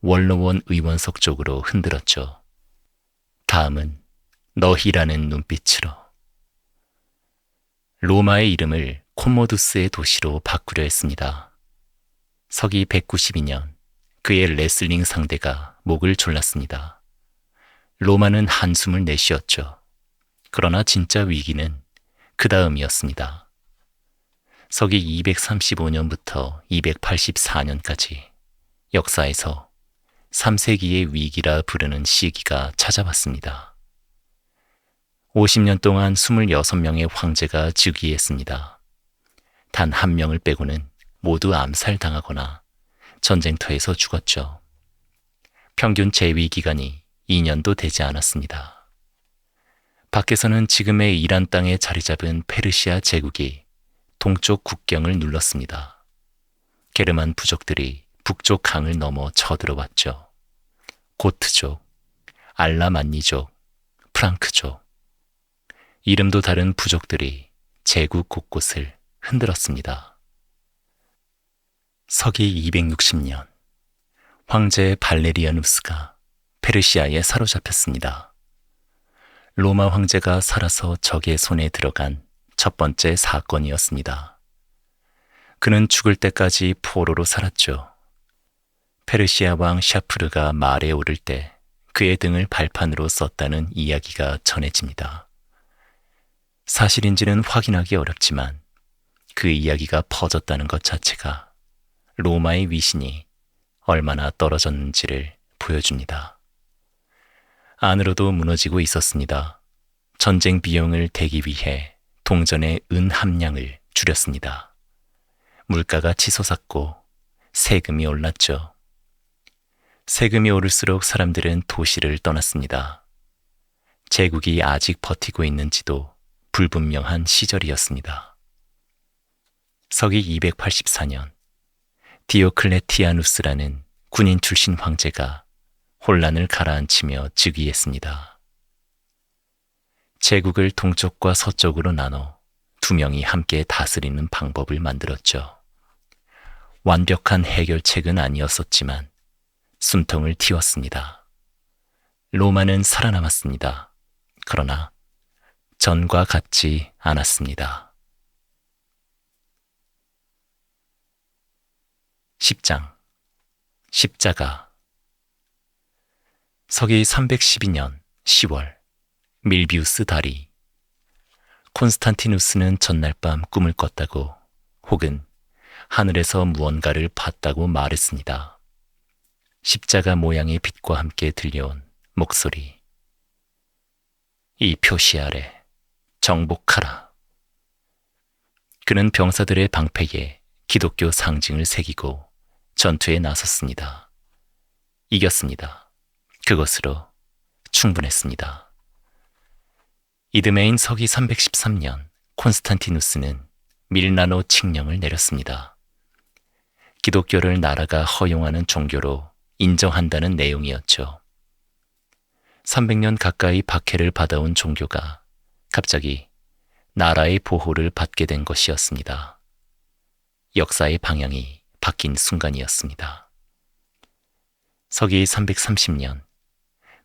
원로원 의원석 쪽으로 흔들었죠. 다음은 너희라는 눈빛으로. 로마의 이름을 콤모두스의 도시로 바꾸려 했습니다. 서기 192년 그의 레슬링 상대가 목을 졸랐습니다. 로마는 한숨을 내쉬었죠. 그러나 진짜 위기는 그 다음이었습니다. 서기 235년부터 284년까지 역사에서 3세기의 위기라 부르는 시기가 찾아왔습니다. 50년 동안 26명의 황제가 즉위했습니다. 단 한 명을 빼고는 모두 암살당하거나 전쟁터에서 죽었죠. 평균 재위 기간이 2년도 되지 않았습니다. 밖에서는 지금의 이란 땅에 자리 잡은 페르시아 제국이 동쪽 국경을 눌렀습니다. 게르만 부족들이 북쪽 강을 넘어 쳐들어왔죠. 고트족, 알라만니족, 프랑크족, 이름도 다른 부족들이 제국 곳곳을 흔들었습니다. 서기 260년, 황제 발레리아누스가 페르시아에 사로잡혔습니다. 로마 황제가 살아서 적의 손에 들어간 첫 번째 사건이었습니다. 그는 죽을 때까지 포로로 살았죠. 페르시아 왕 샤프르가 말에 오를 때 그의 등을 발판으로 썼다는 이야기가 전해집니다. 사실인지는 확인하기 어렵지만 그 이야기가 퍼졌다는 것 자체가 로마의 위신이 얼마나 떨어졌는지를 보여줍니다. 안으로도 무너지고 있었습니다. 전쟁 비용을 대기 위해 동전의 은 함량을 줄였습니다. 물가가 치솟았고 세금이 올랐죠. 세금이 오를수록 사람들은 도시를 떠났습니다. 제국이 아직 버티고 있는지도 불분명한 시절이었습니다. 서기 284년, 디오클레티아누스라는 군인 출신 황제가 혼란을 가라앉히며 즉위했습니다. 제국을 동쪽과 서쪽으로 나눠 두 명이 함께 다스리는 방법을 만들었죠. 완벽한 해결책은 아니었었지만 숨통을 틔웠습니다. 로마는 살아남았습니다. 그러나 전과 같지 않았습니다. 10장 십자가. 서기 312년 10월 밀비우스 다리. 콘스탄티누스는 전날 밤 꿈을 꿨다고 혹은 하늘에서 무언가를 봤다고 말했습니다. 십자가 모양의 빛과 함께 들려온 목소리. 이 표시 아래 정복하라. 그는 병사들의 방패에 기독교 상징을 새기고 전투에 나섰습니다. 이겼습니다. 그것으로 충분했습니다. 이듬해인 서기 313년 콘스탄티누스는 밀라노 칙령을 내렸습니다. 기독교를 나라가 허용하는 종교로 인정한다는 내용이었죠. 300년 가까이 박해를 받아온 종교가 갑자기 나라의 보호를 받게 된 것이었습니다. 역사의 방향이 바뀐 순간이었습니다. 서기 330년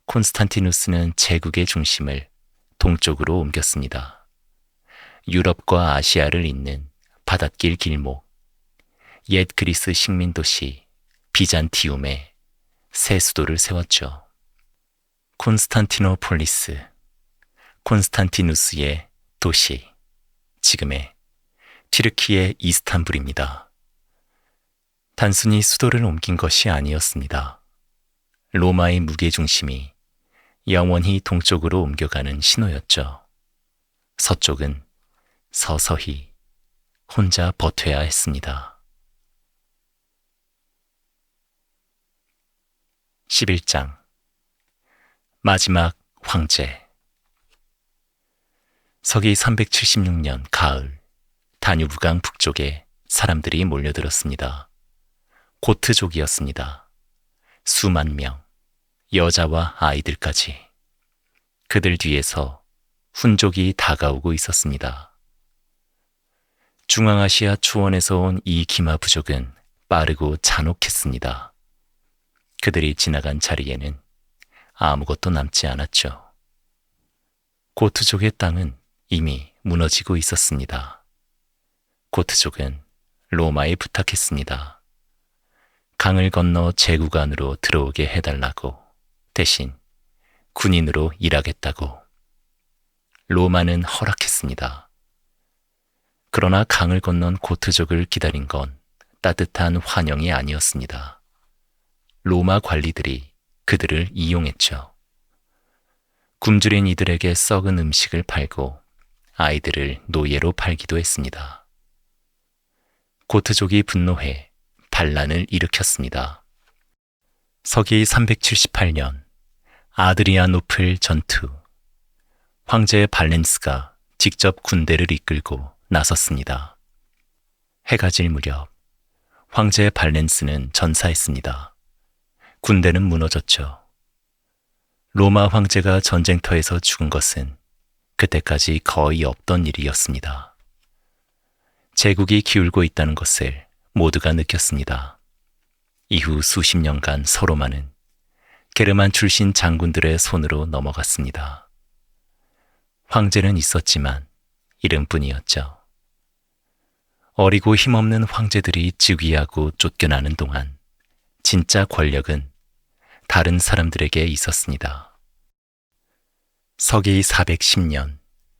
콘스탄티누스는 제국의 중심을 동쪽으로 옮겼습니다. 유럽과 아시아를 잇는 바닷길 길목, 옛 그리스 식민도시 비잔티움에 새 수도를 세웠죠. 콘스탄티노폴리스, 콘스탄티누스의 도시, 지금의 튀르키예 이스탄불입니다. 단순히 수도를 옮긴 것이 아니었습니다. 로마의 무게중심이 영원히 동쪽으로 옮겨가는 신호였죠. 서쪽은 서서히 혼자 버텨야 했습니다. 11장 마지막 황제. 서기 376년 가을, 다뉴브강 북쪽에 사람들이 몰려들었습니다. 고트족이었습니다. 수만 명, 여자와 아이들까지. 그들 뒤에서 훈족이 다가오고 있었습니다. 중앙아시아 초원에서 온 이 기마 부족은 빠르고 잔혹했습니다. 그들이 지나간 자리에는 아무것도 남지 않았죠. 고트족의 땅은 이미 무너지고 있었습니다. 고트족은 로마에 부탁했습니다. 강을 건너 제국 안으로 들어오게 해달라고, 대신 군인으로 일하겠다고. 로마는 허락했습니다. 그러나 강을 건넌 고트족을 기다린 건 따뜻한 환영이 아니었습니다. 로마 관리들이 그들을 이용했죠. 굶주린 이들에게 썩은 음식을 팔고 아이들을 노예로 팔기도 했습니다. 고트족이 분노해 반란을 일으켰습니다. 서기 378년 아드리아노플 전투. 황제 발렌스가 직접 군대를 이끌고 나섰습니다. 해가 질 무렵 황제 발렌스는 전사했습니다. 군대는 무너졌죠. 로마 황제가 전쟁터에서 죽은 것은 그때까지 거의 없던 일이었습니다. 제국이 기울고 있다는 것을 모두가 느꼈습니다. 이후 수십 년간 서로마는 게르만 출신 장군들의 손으로 넘어갔습니다. 황제는 있었지만 이름뿐이었죠. 어리고 힘없는 황제들이 즉위하고 쫓겨나는 동안 진짜 권력은 다른 사람들에게 있었습니다. 서기 410년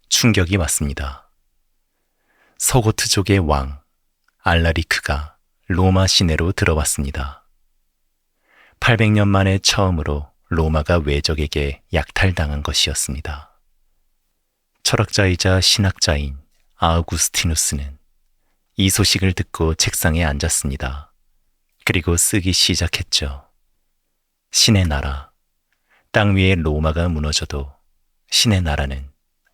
충격이 왔습니다. 서고트족의 왕 알라리크가 로마 시내로 들어왔습니다. 800년 만에 처음으로 로마가 외적에게 약탈당한 것이었습니다. 철학자이자 신학자인 아우구스티누스는 이 소식을 듣고 책상에 앉았습니다. 그리고 쓰기 시작했죠. 신의 나라, 땅 위에 로마가 무너져도 신의 나라는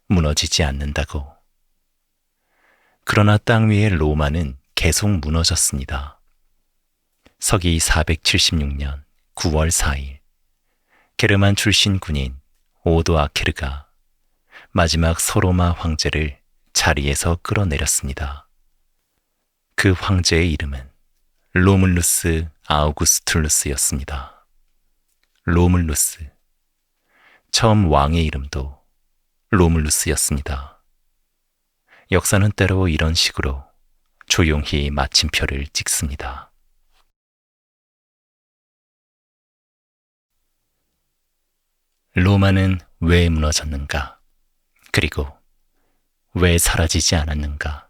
무너지지 않는다고. 그러나 땅 위의 로마는 계속 무너졌습니다. 서기 476년 9월 4일, 게르만 출신 군인 오도 아케르가 마지막 서로마 황제를 자리에서 끌어내렸습니다. 그 황제의 이름은 로물루스 아우구스툴루스였습니다. 로물루스. 처음 왕의 이름도 로물루스였습니다. 역사는 때로 이런 식으로 조용히 마침표를 찍습니다. 로마는 왜 무너졌는가? 그리고 왜 사라지지 않았는가?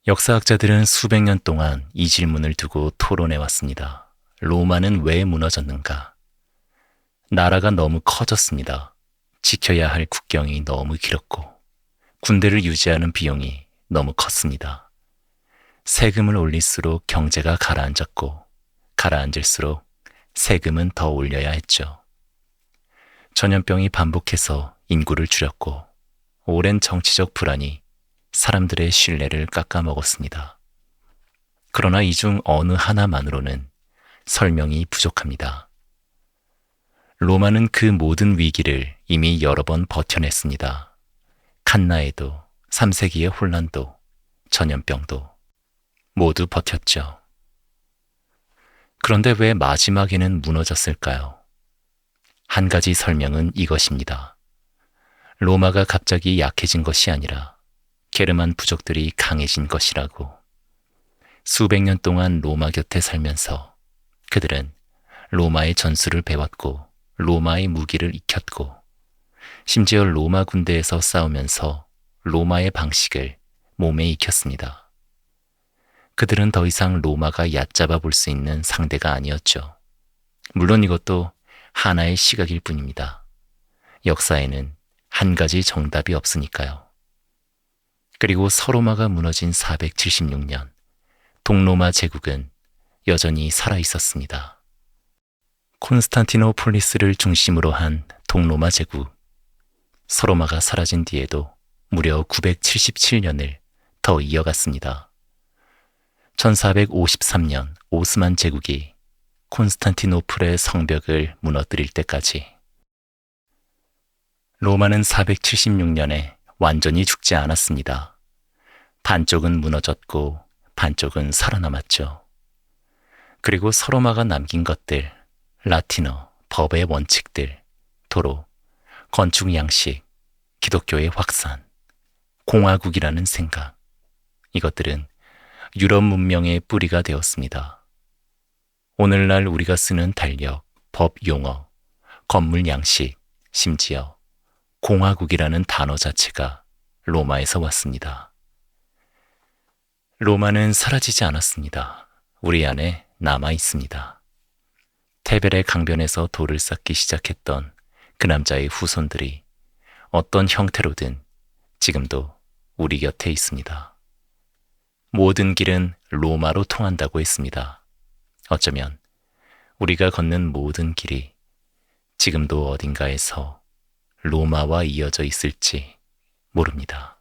역사학자들은 수백 년 동안 이 질문을 두고 토론해 왔습니다. 로마는 왜 무너졌는가? 나라가 너무 커졌습니다. 지켜야 할 국경이 너무 길었고 군대를 유지하는 비용이 너무 컸습니다. 세금을 올릴수록 경제가 가라앉았고 가라앉을수록 세금은 더 올려야 했죠. 전염병이 반복해서 인구를 줄였고 오랜 정치적 불안이 사람들의 신뢰를 깎아먹었습니다. 그러나 이 중 어느 하나만으로는 설명이 부족합니다. 로마는 그 모든 위기를 이미 여러 번 버텨냈습니다. 칸나에도, 3세기의 혼란도, 전염병도 모두 버텼죠. 그런데 왜 마지막에는 무너졌을까요? 한 가지 설명은 이것입니다. 로마가 갑자기 약해진 것이 아니라 게르만 부족들이 강해진 것이라고. 수백 년 동안 로마 곁에 살면서 그들은 로마의 전술을 배웠고 로마의 무기를 익혔고 심지어 로마 군대에서 싸우면서 로마의 방식을 몸에 익혔습니다. 그들은 더 이상 로마가 얕잡아 볼 수 있는 상대가 아니었죠. 물론 이것도 하나의 시각일 뿐입니다. 역사에는 한 가지 정답이 없으니까요. 그리고 서로마가 무너진 476년, 동로마 제국은 여전히 살아 있었습니다. 콘스탄티노폴리스를 중심으로 한 동로마 제국. 서로마가 사라진 뒤에도 무려 977년을 더 이어갔습니다. 1453년 오스만 제국이 콘스탄티노플의 성벽을 무너뜨릴 때까지. 로마는 476년에 완전히 죽지 않았습니다. 반쪽은 무너졌고 반쪽은 살아남았죠. 그리고 서로마가 남긴 것들, 라틴어, 법의 원칙들, 도로, 건축 양식, 기독교의 확산, 공화국이라는 생각, 이것들은 유럽 문명의 뿌리가 되었습니다. 오늘날 우리가 쓰는 달력, 법 용어, 건물 양식, 심지어 공화국이라는 단어 자체가 로마에서 왔습니다. 로마는 사라지지 않았습니다. 우리 안에 남아 있습니다. 테벨의 강변에서 돌을 쌓기 시작했던 그 남자의 후손들이 어떤 형태로든 지금도 우리 곁에 있습니다. 모든 길은 로마로 통한다고 했습니다. 어쩌면 우리가 걷는 모든 길이 지금도 어딘가에서 로마와 이어져 있을지 모릅니다.